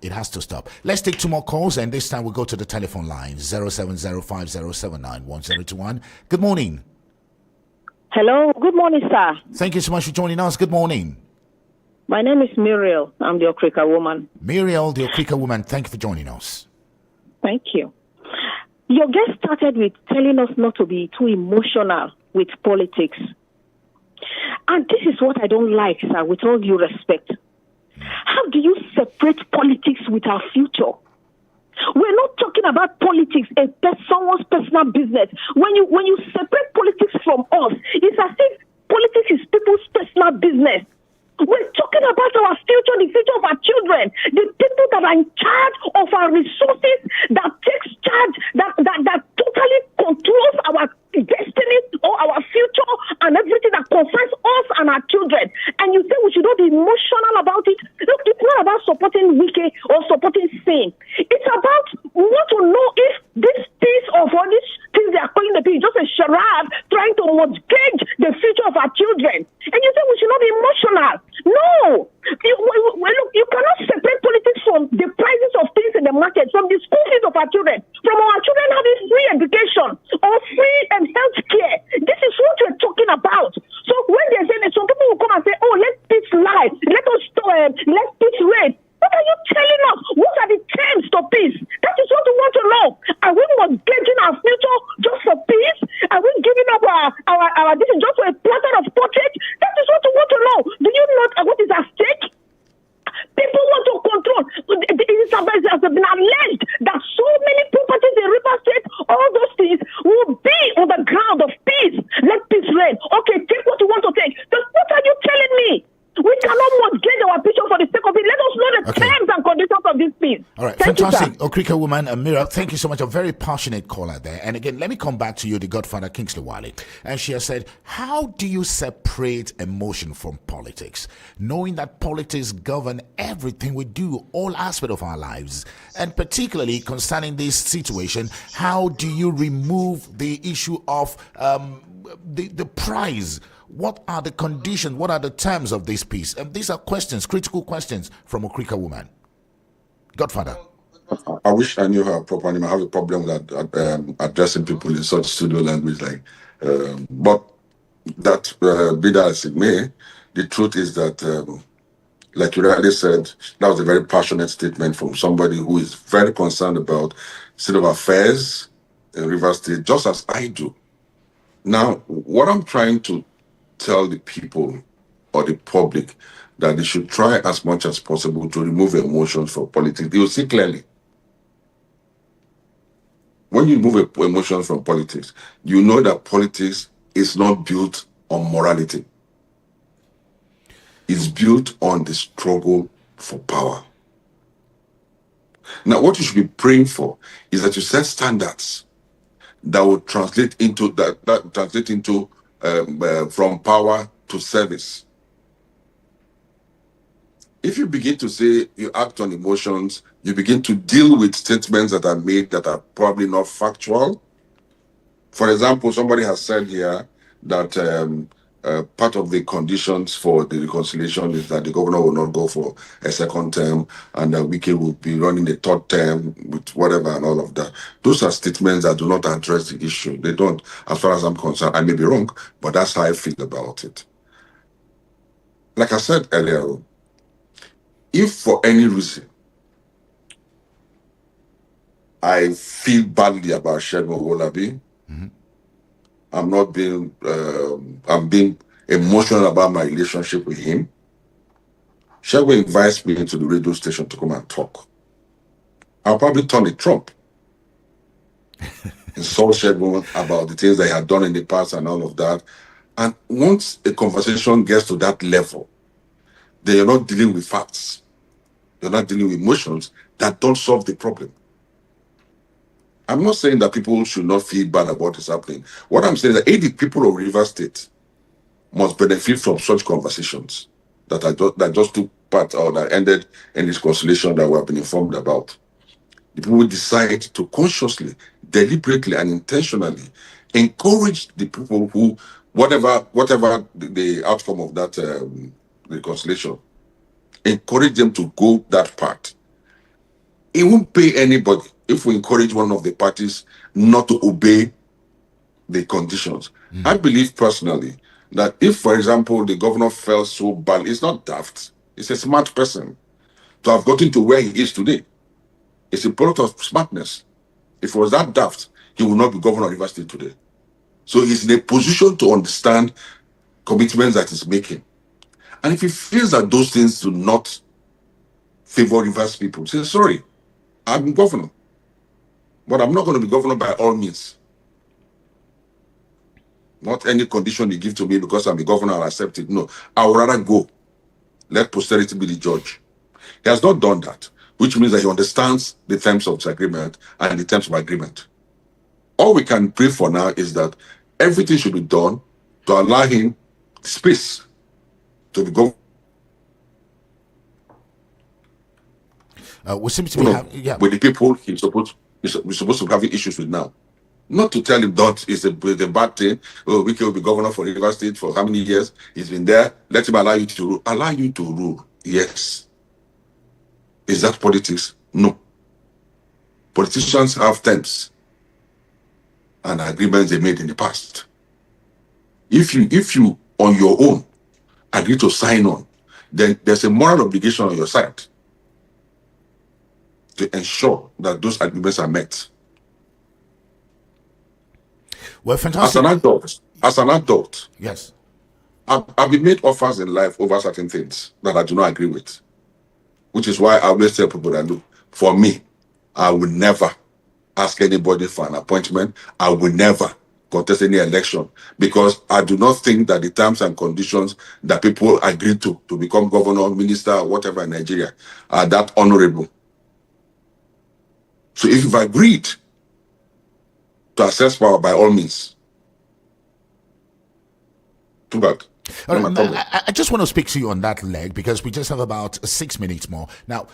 It has to stop. Let's take two more calls, and this time we'll go to the telephone line 07050791021. Good morning. Hello. Good morning, sir. Thank you so much for joining us. Good morning. My name is Muriel. I'm the Okrika woman. Muriel, the Okrika woman. Thank you for joining us. Thank you. Your guest started with telling us not to be too emotional with politics. And this is what I don't like, sir, with all due respect. How do you separate politics with our future? We're not talking about politics, someone's personal business. When you separate politics from us, it's as if politics is people's personal business. We're talking about our future, the future of our children, the people that are in charge of our resources, that takes charge, that totally controls our destiny or our future and everything that concerns us and our children. And you say we should not be emotional about it. Look, it's not about supporting Wike or supporting Sane. It's about we want to know if this piece of all these things they are calling the piece is just a charade trying to mortgage the future of our children. And you say we should not be emotional. No. Look, you cannot separate politics from the prices of things in the market, from the school fees of our children, from our children having free education or free health care. This is what we're talking about. So when they say that, some people will come and say, oh, let's peace lie, let's peace rate. What are you telling us? What are the terms to peace? That is what we want to know. Are we mortgaging our future just for peace? Are we giving up our this is just for a platter of portrait? That is what we want to know. Do you know what is at stake? People want to control. It has been alleged that so many properties in River State, all those things will be on the ground peace. All right, Thank fantastic. you, sir. Okrika woman, Amira, thank you so much. A very passionate caller there. And again, let me come back to you, the Godfather Kingsley Wale. And she has said, how do you separate emotion from politics? Knowing that politics govern everything we do, all aspects of our lives. And particularly concerning this situation, how do you remove the issue of the prize? What are the conditions? What are the terms of this peace? And these are questions, critical questions from Okrika woman. Godfather. I wish I knew her proper name. I have a problem with addressing people in such pseudo language, but that be that as it may, the truth is that, like you rightly said, that was a very passionate statement from somebody who is very concerned about state of affairs in Rivers State, just as I do. Now, what I'm trying to tell the people or the public that they should try as much as possible to remove emotions from politics. You'll see clearly. When you remove emotions from politics, you know that politics is not built on morality. It's built on the struggle for power. Now, what you should be praying for is that you set standards that will translate into from power to service. If you begin to say you act on emotions, you begin to deal with statements that are made that are probably not factual. For example, somebody has said here that part of the conditions for the reconciliation is that the governor will not go for a second term and Wike will be running the third term with whatever and all of that. Those are statements that do not address the issue. They don't, as far as I'm concerned. I may be wrong, but that's how I feel about it. Like I said earlier, if for any reason I feel badly about Shegun Owolabi, I'm being emotional about my relationship with him. Shegun invites me into the radio station to come and talk. I'll probably turn a Trump. Insult Shegun about the things that he had done in the past and all of that. And once a conversation gets to that level, then you're not dealing with facts. You're not dealing with emotions that don't solve the problem. I'm not saying that people should not feel bad about what's happening. What I'm saying is that the people of Rivers State must benefit from such conversations that just took part or that ended in this conciliation that we have been informed about. The people decide to consciously, deliberately, and intentionally encourage the people who, whatever the outcome of that reconciliation, encourage them to go that path. It won't pay anybody if we encourage one of the parties not to obey the conditions. I believe personally that if, for example, the governor felt so bad, it's not daft. It's a smart person to have gotten to where he is today. It's a product of smartness. If it was that daft, he would not be governor of Rivers State today. So he's in a position to understand commitments that he's making. And if he feels that those things do not favor Rivers people, say, sorry, I'm governor. But I'm not going to be governor by all means. Not any condition you give to me because I'm a governor, I'll accept it. No, I would rather go. Let posterity be the judge. He has not done that, which means that he understands the terms of disagreement and the terms of agreement. All we can pray for now is that everything should be done to allow him space to be governor. We seem to be with the people we're supposed to be having issues with now. Not to tell him that it's a bad thing. Oh, Wike will be governor for Rivers State for how many years? He's been there. Let him allow you to rule. Allow you to rule. Yes. Is that politics? No. Politicians have terms and agreements they made in the past. If you on your own agree to sign on, then there's a moral obligation on your side to ensure that those agreements are met. Well, fantastic. As an adult, yes, I've been made offers in life over certain things that I do not agree with, which is why I always tell people that, look, for me, I will never ask anybody for an appointment. I will never contest any election because I do not think that the terms and conditions that people agree to become governor, minister, or whatever in Nigeria are that honorable. So if you've agreed to access power, by all means. Too bad. I just want to speak to you on that leg because we just have about 6 minutes more. Now,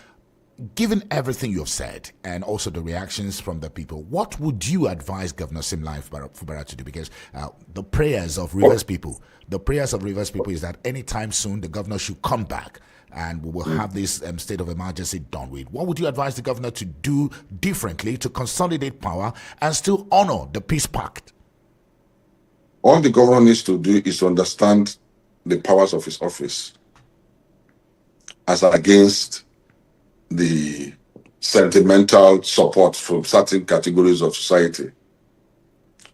given everything you've said and also the reactions from the people, what would you advise Governor Simlai Fubara to do? Because the prayers of Rivers people is that anytime soon the governor should come back and we will have this state of emergency done with. What would you advise the governor to do differently to consolidate power and still honor the peace pact? All the governor needs to do is to understand the powers of his office as against the sentimental support from certain categories of society,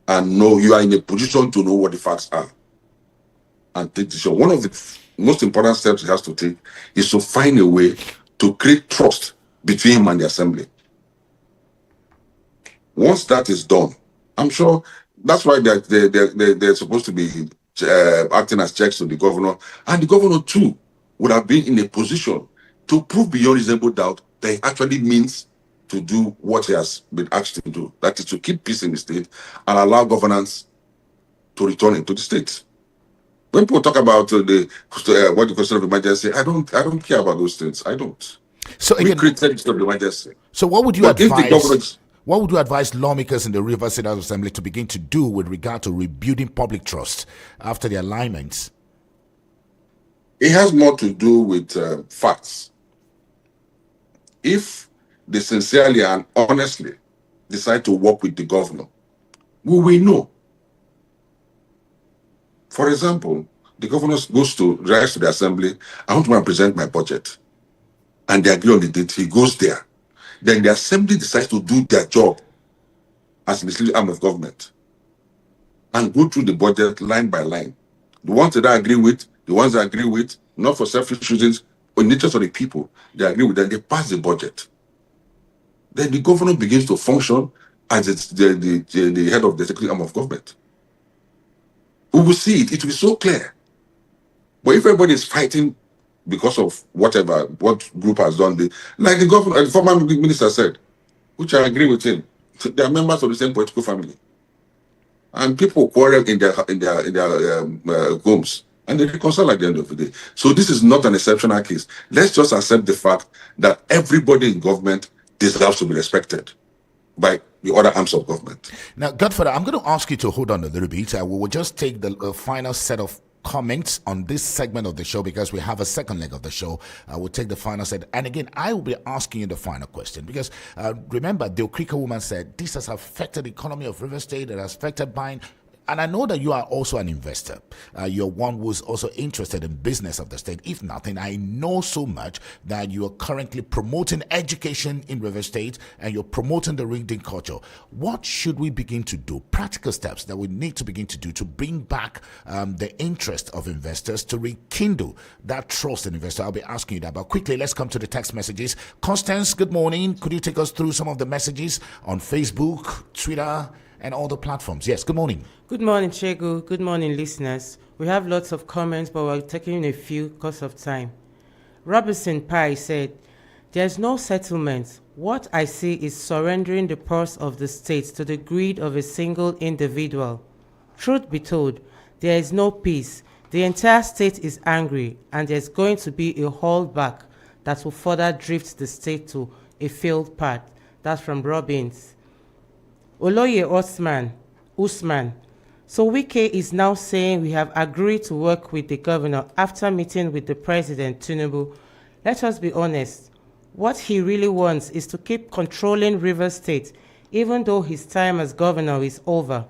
and know you are in a position to know what the facts are and take decision. One of the most important steps he has to take is to find a way to create trust between him and the assembly. Once that is done, I'm sure that's why they're supposed to be acting as checks to the governor, and the governor too would have been in a position to prove beyond reasonable doubt that he actually means to do what he has been asked to do, that is to keep peace in the state and allow governance to return into the state. When people talk about what the question of emergency, I don't care about those things. I don't. So again, we created the state of emergency. So what would you advise? What would you advise lawmakers in the Rivers State Assembly to begin to do with regard to rebuilding public trust after the alignments? It has more to do with facts. If they sincerely and honestly decide to work with the governor, we will know. For example, the governor writes to the assembly, I want to present my budget. And they agree on the date, he goes there. Then the assembly decides to do their job as a legislative arm of government and go through the budget line by line. The ones that I agree with, the ones I agree with, not for selfish reasons, but in the interest of the people, they agree with them, they pass the budget. Then the governor begins to function as the head of the executive arm of government. We will see it. It will be so clear. But if everybody is fighting because of what group has done, like the governor, the former minister said, which I agree with him, they are members of the same political family, and people quarrel in their homes, and they reconcile at the end of the day. So this is not an exceptional case. Let's just accept the fact that everybody in government deserves to be respected by the other arms of government. Now, Godfather, I'm going to ask you to hold on a little bit. We will just take the final set of comments on this segment of the show because we have a second leg of the show. We'll take the final set. And again, I will be asking you the final question because remember, the Okrika woman said this has affected the economy of River State. It has affected buying. And I know that you are also an investor. You're one who's also interested in business of the state. If nothing, I know so much that you are currently promoting education in River State and you're promoting the reading culture. What should we begin to do? Practical steps that we need to begin to do to bring back the interest of investors, to rekindle that trust in investors. I'll be asking you that. But quickly, let's come to the text messages. Constance, good morning. Could you take us through some of the messages on Facebook, Twitter, and all the platforms? Yes, good morning. Good morning, Chegu. Good morning, listeners. We have lots of comments, but we're taking a few because of time. Robinson Pai said, there's no settlement. What I see is surrendering the purse of the state to the greed of a single individual. Truth be told, there is no peace. The entire state is angry, and there's going to be a holdback that will further drift the state to a failed path. That's from Robbins. Oloye Usman. So Wike is now saying we have agreed to work with the governor after meeting with the president, Tinubu. Let us be honest. What he really wants is to keep controlling Rivers State, even though his time as governor is over.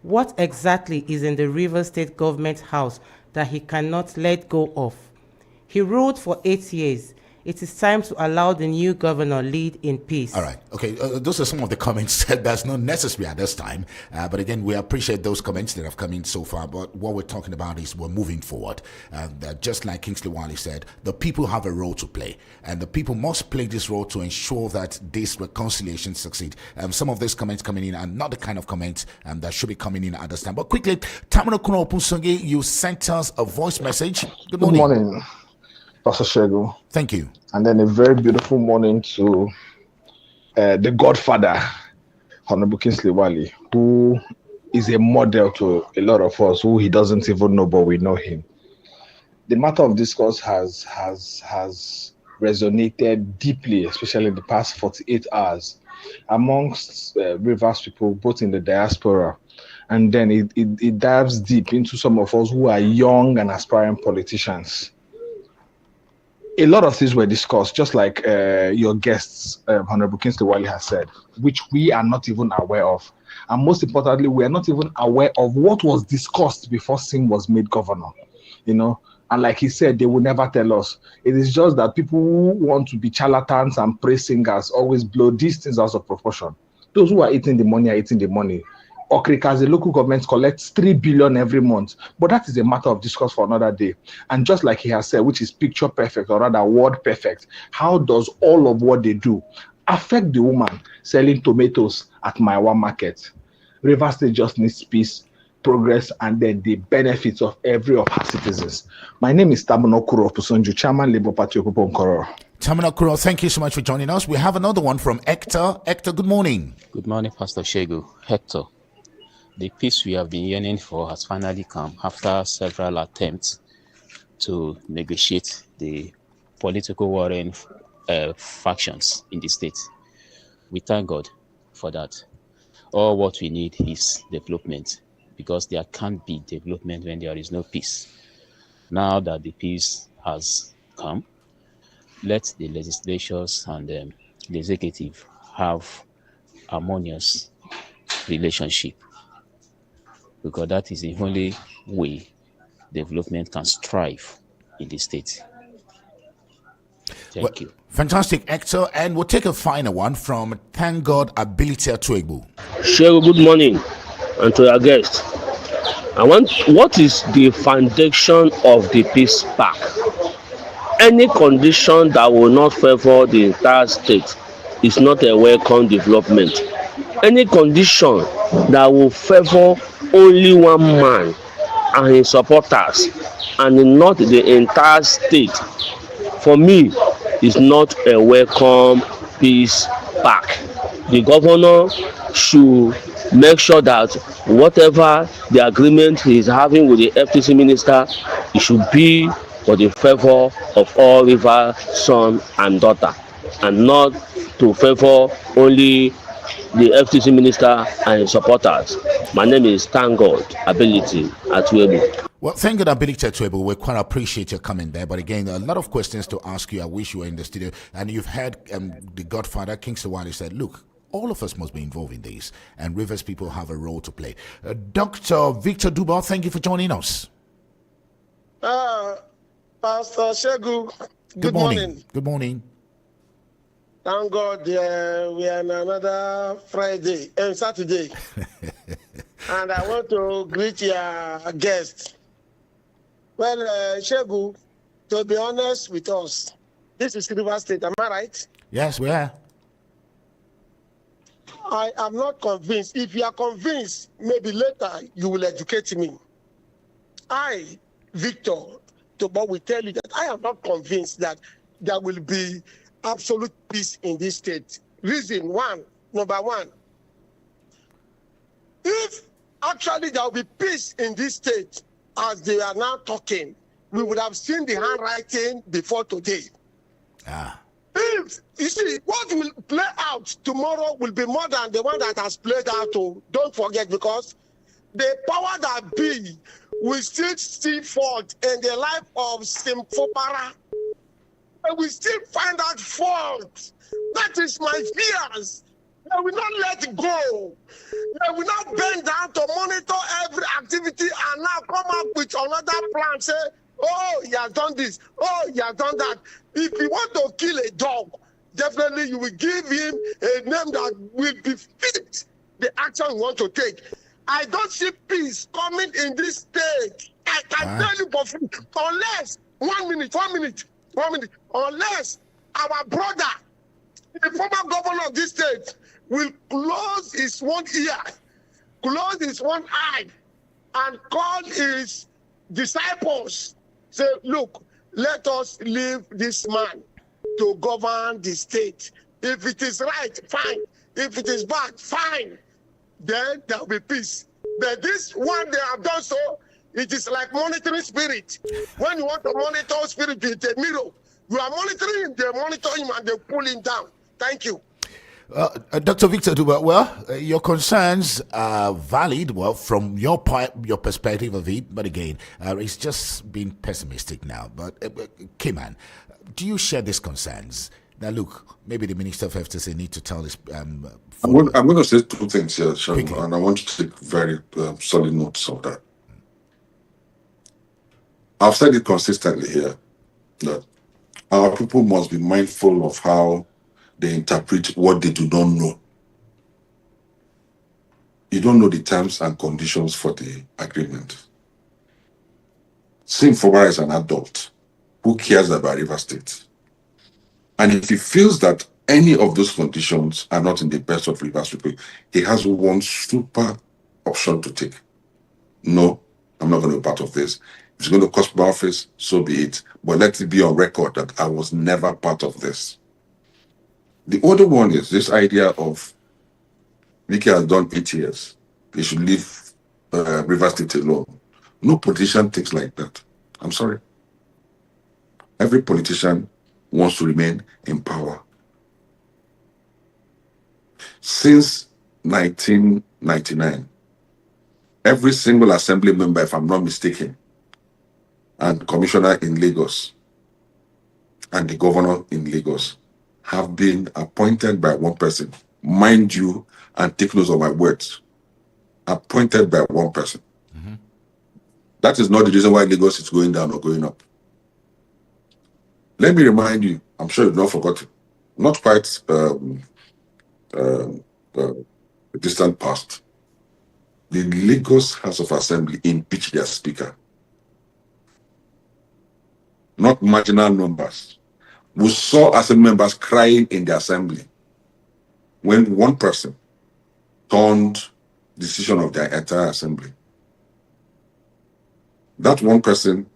What exactly is in the Rivers State government house that he cannot let go of? He ruled for 8 years. It is time to allow the new governor lead in peace. All right. Okay. Those are some of the comments that's not necessary at this time. But again, we appreciate those comments that have come in so far. But what we're talking about is we're moving forward. Just like Kingsley Wally said, the people have a role to play. And the people must play this role to ensure that this reconciliation succeeds. Some of these comments coming in are not the kind of comments that should be coming in at this time. But quickly, Tamino Kuno Opunsungi, you sent us a voice message. Good morning. Good morning, Pastor Shego. Thank you. And then a very beautiful morning to the godfather, Honorable Kingsley Wali, who is a model to a lot of us who he doesn't even know, but we know him. The matter of discourse has resonated deeply, especially in the past 48 hours, amongst Rivers people, both in the diaspora, and then it dives deep into some of us who are young and aspiring politicians. A lot of things were discussed, just like your guests, Honorable Kingsley Wali has said, which we are not even aware of. And most importantly, we are not even aware of what was discussed before Sim was made governor. And like he said, they will never tell us. It is just that people who want to be charlatans and praise singers always blow these things out of proportion. Those who are eating the money are eating the money. Okrika, the local government, collects 3 billion every month, but that is a matter of discourse for another day. And just like he has said, which is picture perfect, or rather word perfect, how does all of what they do affect the woman selling tomatoes at my one market? Rivers State just needs peace, progress, and then the benefits of every of her citizens. My name is Tamuno Kuro Pusonju, Chairman, Labour Party of Nkoro. Tamuno Kuro, thank you so much for joining us. We have another one from Hector. Hector, good morning. Good morning, Pastor Shegu. Hector, the peace we have been yearning for has finally come after several attempts to negotiate the political warring factions in the state. We thank God for that. All what we need is development, because there can't be development when there is no peace. Now that the peace has come, let the legislatures and the executive have harmonious relationship, because that is the only way development can strive in the state. Thank you. Fantastic, Hector. And we'll take a final one from Thank God Ability Atuegbu. Sure, good morning, and to our guests. What is the foundation of the peace pact? Any condition that will not favor the entire state is not a welcome development. Any condition that will favor only one man and his supporters and not the entire state, for me, is not a welcome peace pact. The governor should make sure that whatever the agreement he is having with the FTC minister, it should be for the favor of all River son and daughter, and not to favor only the FTC minister and his supporters. My name is Thank God Ability Atuegbu. Well, thank God Ability Atuegbu. We quite appreciate your coming there. But again, a lot of questions to ask you. I wish you were in the studio. And you've heard the Godfather, Kingsley Wali, said, look, all of us must be involved in this. And Rivers people have a role to play. Dr. Victor Duba, thank you for joining us. Pastor Shegu, good morning. Good morning. Thank God we are on another Friday and Saturday. And I want to greet your guest. Well, Shegu, to be honest with us, this is River State, am I right? Yes, we are. I am not convinced. If you are convinced, maybe later you will educate me. I, Victor, but we tell you that I am not convinced that there will be absolute peace in this state. Reason number one, if actually there will be peace in this state as they are now talking, we would have seen the handwriting before today. If you see what will play out tomorrow will be more than the one that has played out. Don't forget, because the power that be will still see fault in the life of Simfopara. And we still find that fault. That is my fears. They will not let go. They will not bend down to monitor every activity and now come up with another plan. Say, oh, he has done this. Oh, he has done that. If you want to kill a dog, definitely you will give him a name that will befit the action you want to take. I don't see peace coming in this state. I can tell you, but unless, one minute, unless our brother, the former governor of this state, will close his one ear, close his one eye, and call his disciples, say, look, let us leave this man to govern the state. If it is right, fine. If it is bad, fine. Then there will be peace. But this one they have done so, it is like monitoring spirit. When you want to monitor spirit with a mirror, you are monitoring him, they monitor him and they pull him down. Thank you. Dr. Victor Duba, your concerns are valid, from your perspective of it, but again, it's just being pessimistic now. But, K-Man, do you share these concerns? Now, look, maybe the Minister of FTC need to tell this. I'm going to say two things here, Sharon, and I want you to take very solid notes of that. I've said it consistently here that our people must be mindful of how they interpret what they do not know. You don't know the terms and conditions for the agreement. Sim Fobara is an adult who cares about River State. And if he feels that any of those conditions are not in the best of Rivers people, he has one super option to take. No, I'm not going to be part of this. If it's going to cost my office, so be it. But let it be on record that I was never part of this. The other one is this idea of Vicky has done 8 years. They should leave River State alone. No politician thinks like that. I'm sorry. Every politician wants to remain in power. Since 1999, every single assembly member, if I'm not mistaken, and commissioner in Lagos and the governor in Lagos have been appointed by one person. Mind you, and take note of my words. Appointed by one person. Mm-hmm. That is not the reason why Lagos is going down or going up. Let me remind you, I'm sure you've not forgotten, not quite distant past, the Lagos House of Assembly impeached their speaker. Not marginal numbers. We saw assembly members crying in the assembly when one person turned the decision of their entire assembly. That one person,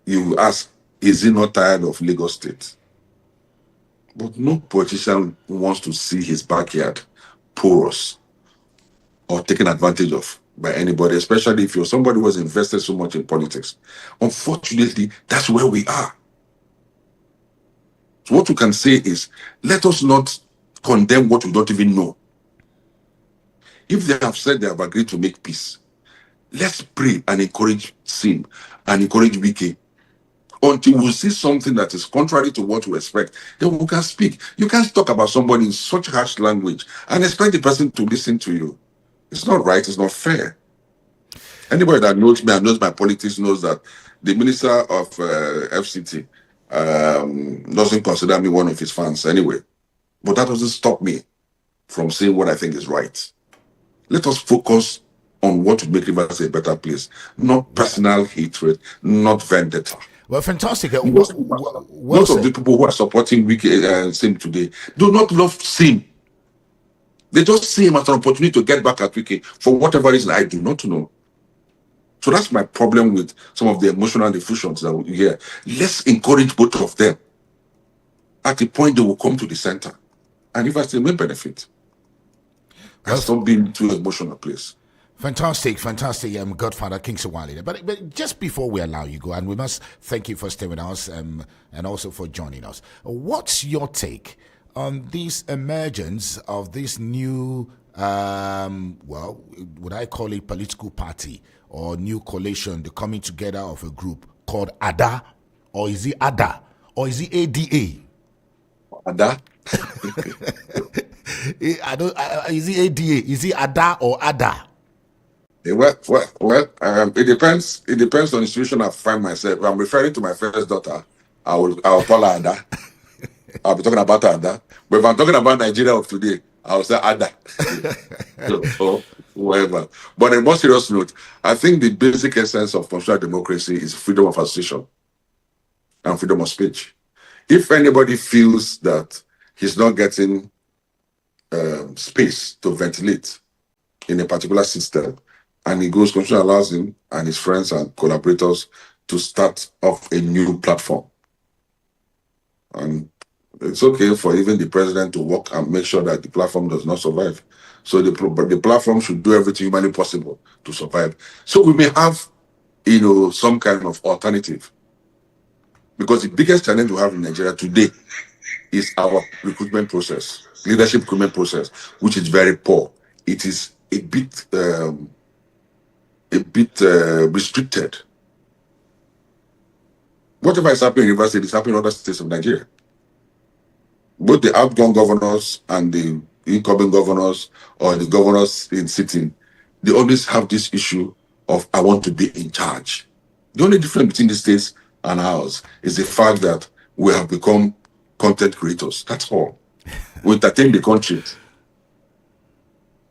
you ask, is he not tired of Lagos State? But no politician wants to see his backyard porous or taken advantage of by anybody, especially if you're somebody who has invested so much in politics. Unfortunately, that's where we are. So what we can say is, let us not condemn what we don't even know. If they have said they have agreed to make peace, let's pray and encourage Sim and encourage Wiki until we see something that is contrary to what we expect. Then we can speak. You can't talk about somebody in such harsh language and expect the person to listen to you. It's not right. It's not fair. Anybody that knows me and knows my politics knows that the minister of FCT doesn't consider me one of his fans anyway. But that doesn't stop me from saying what I think is right. Let us focus on what would make Rivers a better place, not personal hatred, not vendetta. Well, fantastic. Most of the people who are supporting Sim today do not love Sim. They just see him as an opportunity to get back at Wiki for whatever reason I do not know. So that's my problem with some of the emotional diffusions that we hear. Let's encourage both of them. At the point they will come to the center, and Rivers State may benefit. That's not being too emotional, please. Fantastic, Godfather King Sawali. But just before we allow you go, and we must thank you for staying with us and also for joining us. What's your take on this emergence of this new, would I call it political party or new coalition, the coming together of a group called ADA, or is it ADA, or is it ADA? ADA? Is it ADA? Is it ADA or ADA? It depends. It depends on the situation I find myself. If I'm referring to my first daughter, I'll call her Ada. I'll be talking about Ada. But if I'm talking about Nigeria of today, I'll say Ada. So whatever. But on a more serious note, I think the basic essence of constitutional democracy is freedom of association and freedom of speech. If anybody feels that he's not getting space to ventilate in a particular system, and he goes, constitution allows him and his friends and collaborators to start off a new platform. And It's okay for even the president to work and make sure that the platform does not survive. So the platform should do everything humanly possible to survive. So we may have, some kind of alternative. Because the biggest challenge we have in Nigeria today is our recruitment process, leadership recruitment process, which is very poor. It is a bit restricted. Whatever is happening in Rivers State is happening in other states of Nigeria. Both the outgoing governors and the incoming governors or the governors in sitting, they always have this issue of I want to be in charge. The only difference between the states and ours is the fact that we have become content creators. That's all. We entertain the country.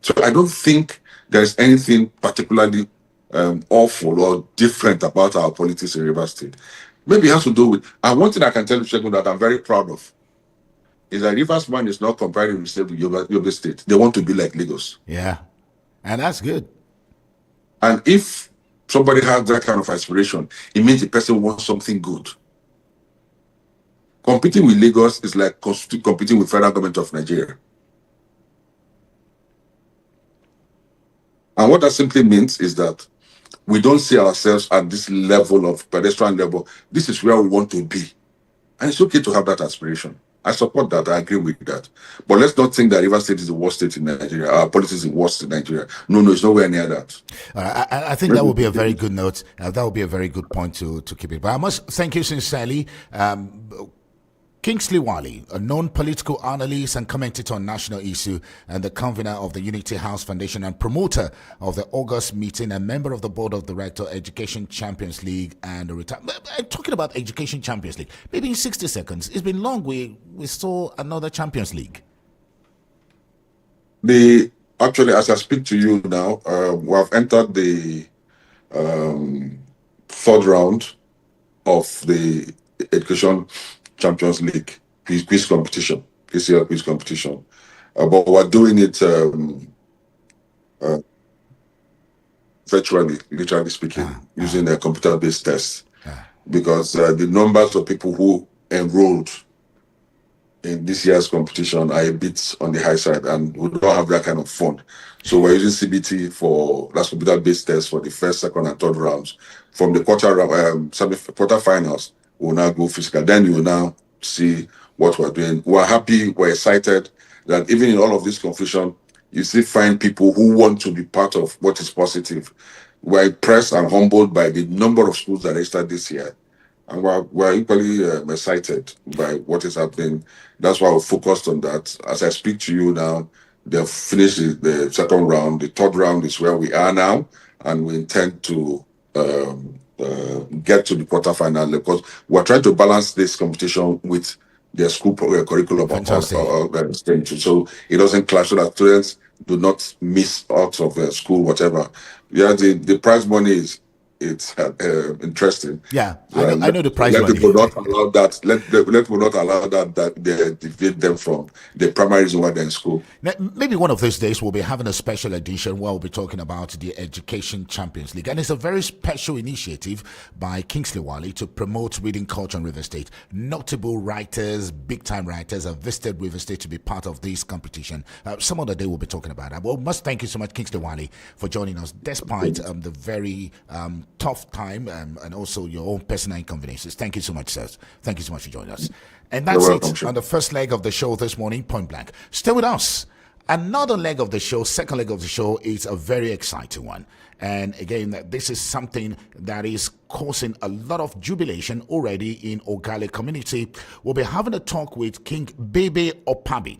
So I don't think there's anything particularly awful or different about our politics in Rivers State. Maybe it has to do with, and one thing I can tell you, Shegun, that I'm very proud of, is that Rivers Man is not comparing himself with Yobe State. They want to be like Lagos. Yeah, and that's good. And if somebody has that kind of aspiration, it means the person wants something good. Competing with Lagos is like competing with federal government of Nigeria. And what that simply means is that we don't see ourselves at this level of pedestrian level. This is where we want to be. And it's okay to have that aspiration. I support that. I agree with that. But let's not think that Rivers State is the worst state in Nigeria. Our politics is the worst in Nigeria. No, it's nowhere near that. I think that would be a very good note. That would be a very good point to keep it. But I must thank you sincerely. Kingsley Wali, a known political analyst and commentator on national issue, and the convener of the Unity House Foundation and promoter of the August meeting, and member of the board of director Education Champions League, and talking about Education Champions League, maybe in 60 seconds. It's been long. We saw another Champions League. Actually, as I speak to you now, we have entered the third round of the Education Champions League quiz competition, PCL quiz competition. But we're doing it virtually, literally speaking, using a computer-based test. Because the numbers of people who enrolled in this year's competition are a bit on the high side, and we don't have that kind of fund. So we're using CBT for that's computer-based tests for the first, second, and third rounds. From the quarterfinals, we'll now go physical. Then you will now see what we're doing. We're happy, we're excited that even in all of this confusion, you still find people who want to be part of what is positive. We're impressed and humbled by the number of schools that registered this year. And we're equally excited by what is happening. That's why we're focused on that. As I speak to you now, they've finished the second round. The third round is where we are now, and we intend to get to the quarterfinal because we're trying to balance this competition with their school curriculum. So it doesn't clash, so that students do not miss out of school, whatever. Yeah, the prize money is interesting. Yeah, I know the prize money. Let people not allow that. Let people not allow that they deviate them from the primary reason why they're in school. Maybe one of those days we'll be having a special edition where we'll be talking about the Education Champions League, and it's a very special initiative by Kingsley Wali to promote reading culture in River State. Notable writers, big-time writers have visited River State to be part of this competition. Some other day we'll be talking about that. Well, must thank you so much, Kingsley Wali, for joining us despite the very tough time and also your own personal inconveniences. Thank you so much, sir. Thank you so much for joining us. And that's it on the first leg of the show this morning, Point Blank. Stay with us. Another leg of the show, second leg of the show, is a very exciting one. And again, this is something that is causing a lot of jubilation already in Ogale community. We'll be having a talk with King Bebe Opabi.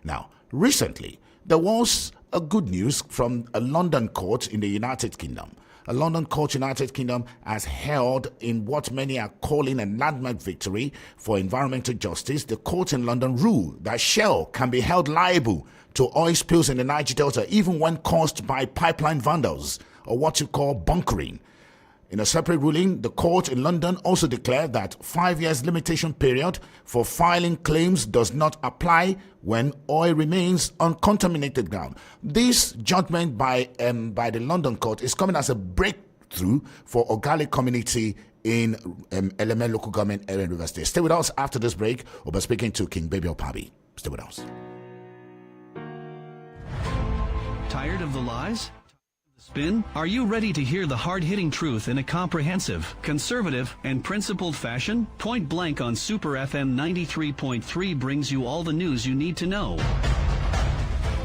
Now, recently, there was a good news from a London court in the United Kingdom. A London court, United Kingdom, has held in what many are calling a landmark victory for environmental justice. The court in London ruled that Shell can be held liable to oil spills in the Niger Delta, even when caused by pipeline vandals, or what you call bunkering. In a separate ruling, the court in London also declared that 5 years limitation period for filing claims does not apply when oil remains on contaminated ground. This judgment by the London court is coming as a breakthrough for Ogale community in Element local government area in River State. Stay with us after this break. We'll be speaking to King Baby Opabi. Stay with us. Tired of the lies? Spin? Are you ready to hear the hard-hitting truth in a comprehensive, conservative, and principled fashion? Point Blank on Super FM 93.3 brings you all the news you need to know.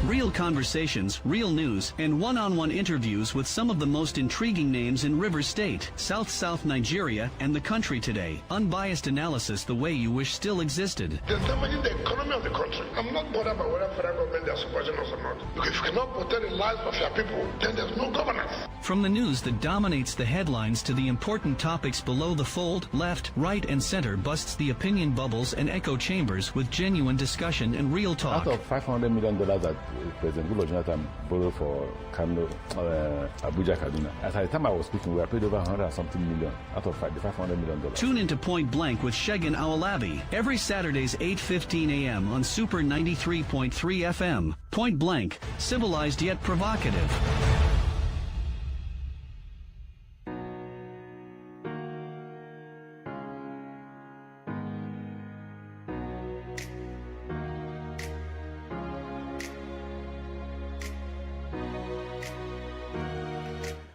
Real conversations, real news, and one-on-one interviews with some of the most intriguing names in River State, South Nigeria, and the country today. Unbiased analysis the way you wish still existed. They're damaging the economy of the country. I'm not bothered about whether federal government is supporting us or not. Because if you cannot protect the lives of your people, then there's no governance. From the news that dominates the headlines to the important topics below the fold, left, right, and center busts the opinion bubbles and echo chambers with genuine discussion and real talk. Out of $500 million that President Goodluck Jonathan borrowed for Abuja, Kaduna, at the time I was speaking, we were paid over 100 and something million out of the $500 million. Tune into Point Blank with Shegan Awolabi every Saturdays 8:15 a.m. on Super 93.3 FM. Point Blank, civilized yet provocative.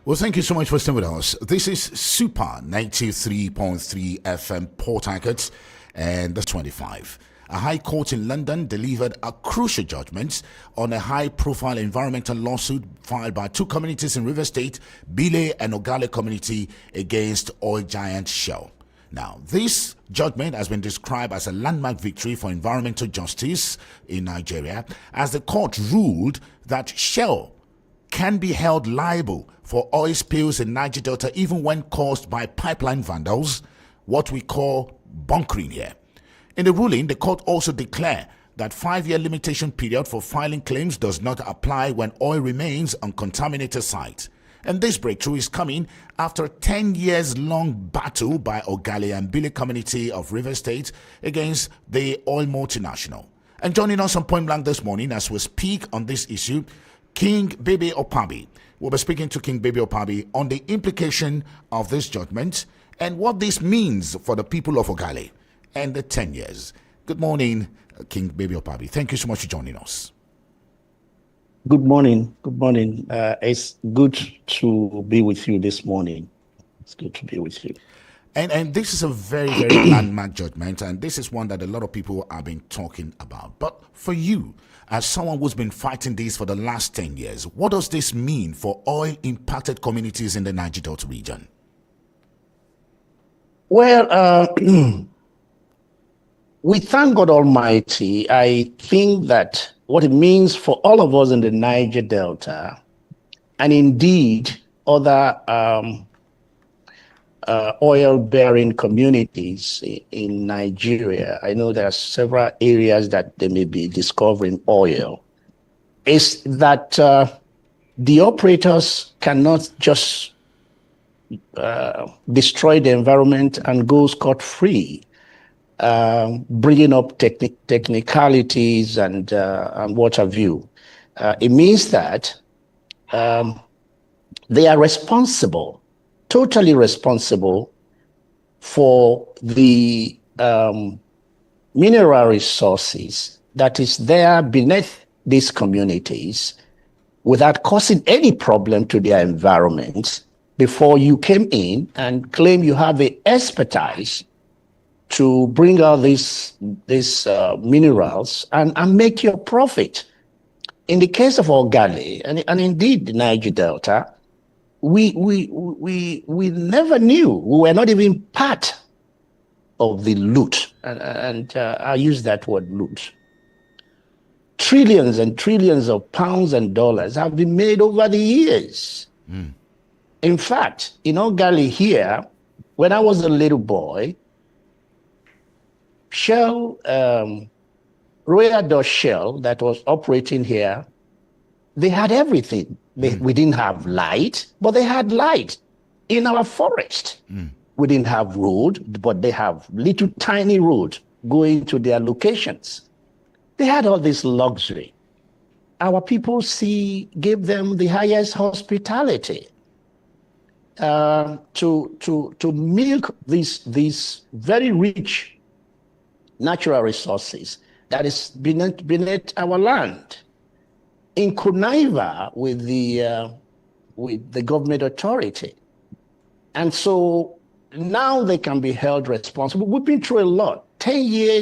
Well, thank you so much for staying with us. This is Super 93.3 FM Port Harcourt, and that's 25. A high court in London delivered a crucial judgment on a high-profile environmental lawsuit filed by two communities in River State, Bile and Ogale community, against oil giant Shell. Now, this judgment has been described as a landmark victory for environmental justice in Nigeria, as the court ruled that Shell can be held liable for oil spills in Niger Delta even when caused by pipeline vandals, what we call bunkering here. In the ruling, the court also declared that 5-year limitation period for filing claims does not apply when oil remains on contaminated sites. And this breakthrough is coming after a 10 years long battle by Ogale and Bile community of River State against the oil multinational. And joining us on Point Blank this morning as we speak on this issue, King Baby Opabi. We'll be speaking to King Baby Opabi on the implication of this judgment and what this means for the people of Ogale and the 10 years. Good morning, King Baby Opabi. Thank you so much for joining us. Good morning. Good morning. It's good to be with you this morning. It's good to be with you. And this is a very, very landmark judgment, and this is one that a lot of people have been talking about. But for you, as someone who's been fighting this for the last 10 years, what does this mean for oil-impacted communities in the Niger Delta region? Well, we thank God Almighty. I think that what it means for all of us in the Niger Delta, and indeed other oil-bearing communities in Nigeria, I know there are several areas that they may be discovering oil, is that the operators cannot just destroy the environment and go scot-free, bringing up technicalities and what have you. It means that they are responsible, totally responsible for the mineral resources that is there beneath these communities without causing any problem to their environment before you came in and claim you have the expertise to bring out these minerals and make your profit. In the case of Ogale and indeed the Niger Delta, we never knew. We were not even part of the loot. And I use that word loot. Trillions and trillions of pounds and dollars have been made over the years. In fact, in Ogale here, when I was a little boy, Shell, Royal Dutch Shell that was operating here, they had everything. We didn't have light, but they had light in our forest. We didn't have road, but they have little tiny road going to their locations. They had all this luxury. Our people gave them the highest hospitality. to milk these very rich natural resources that is beneath our land, in conniver with the government authority. And so now they can be held responsible. We've been through a lot. 10 years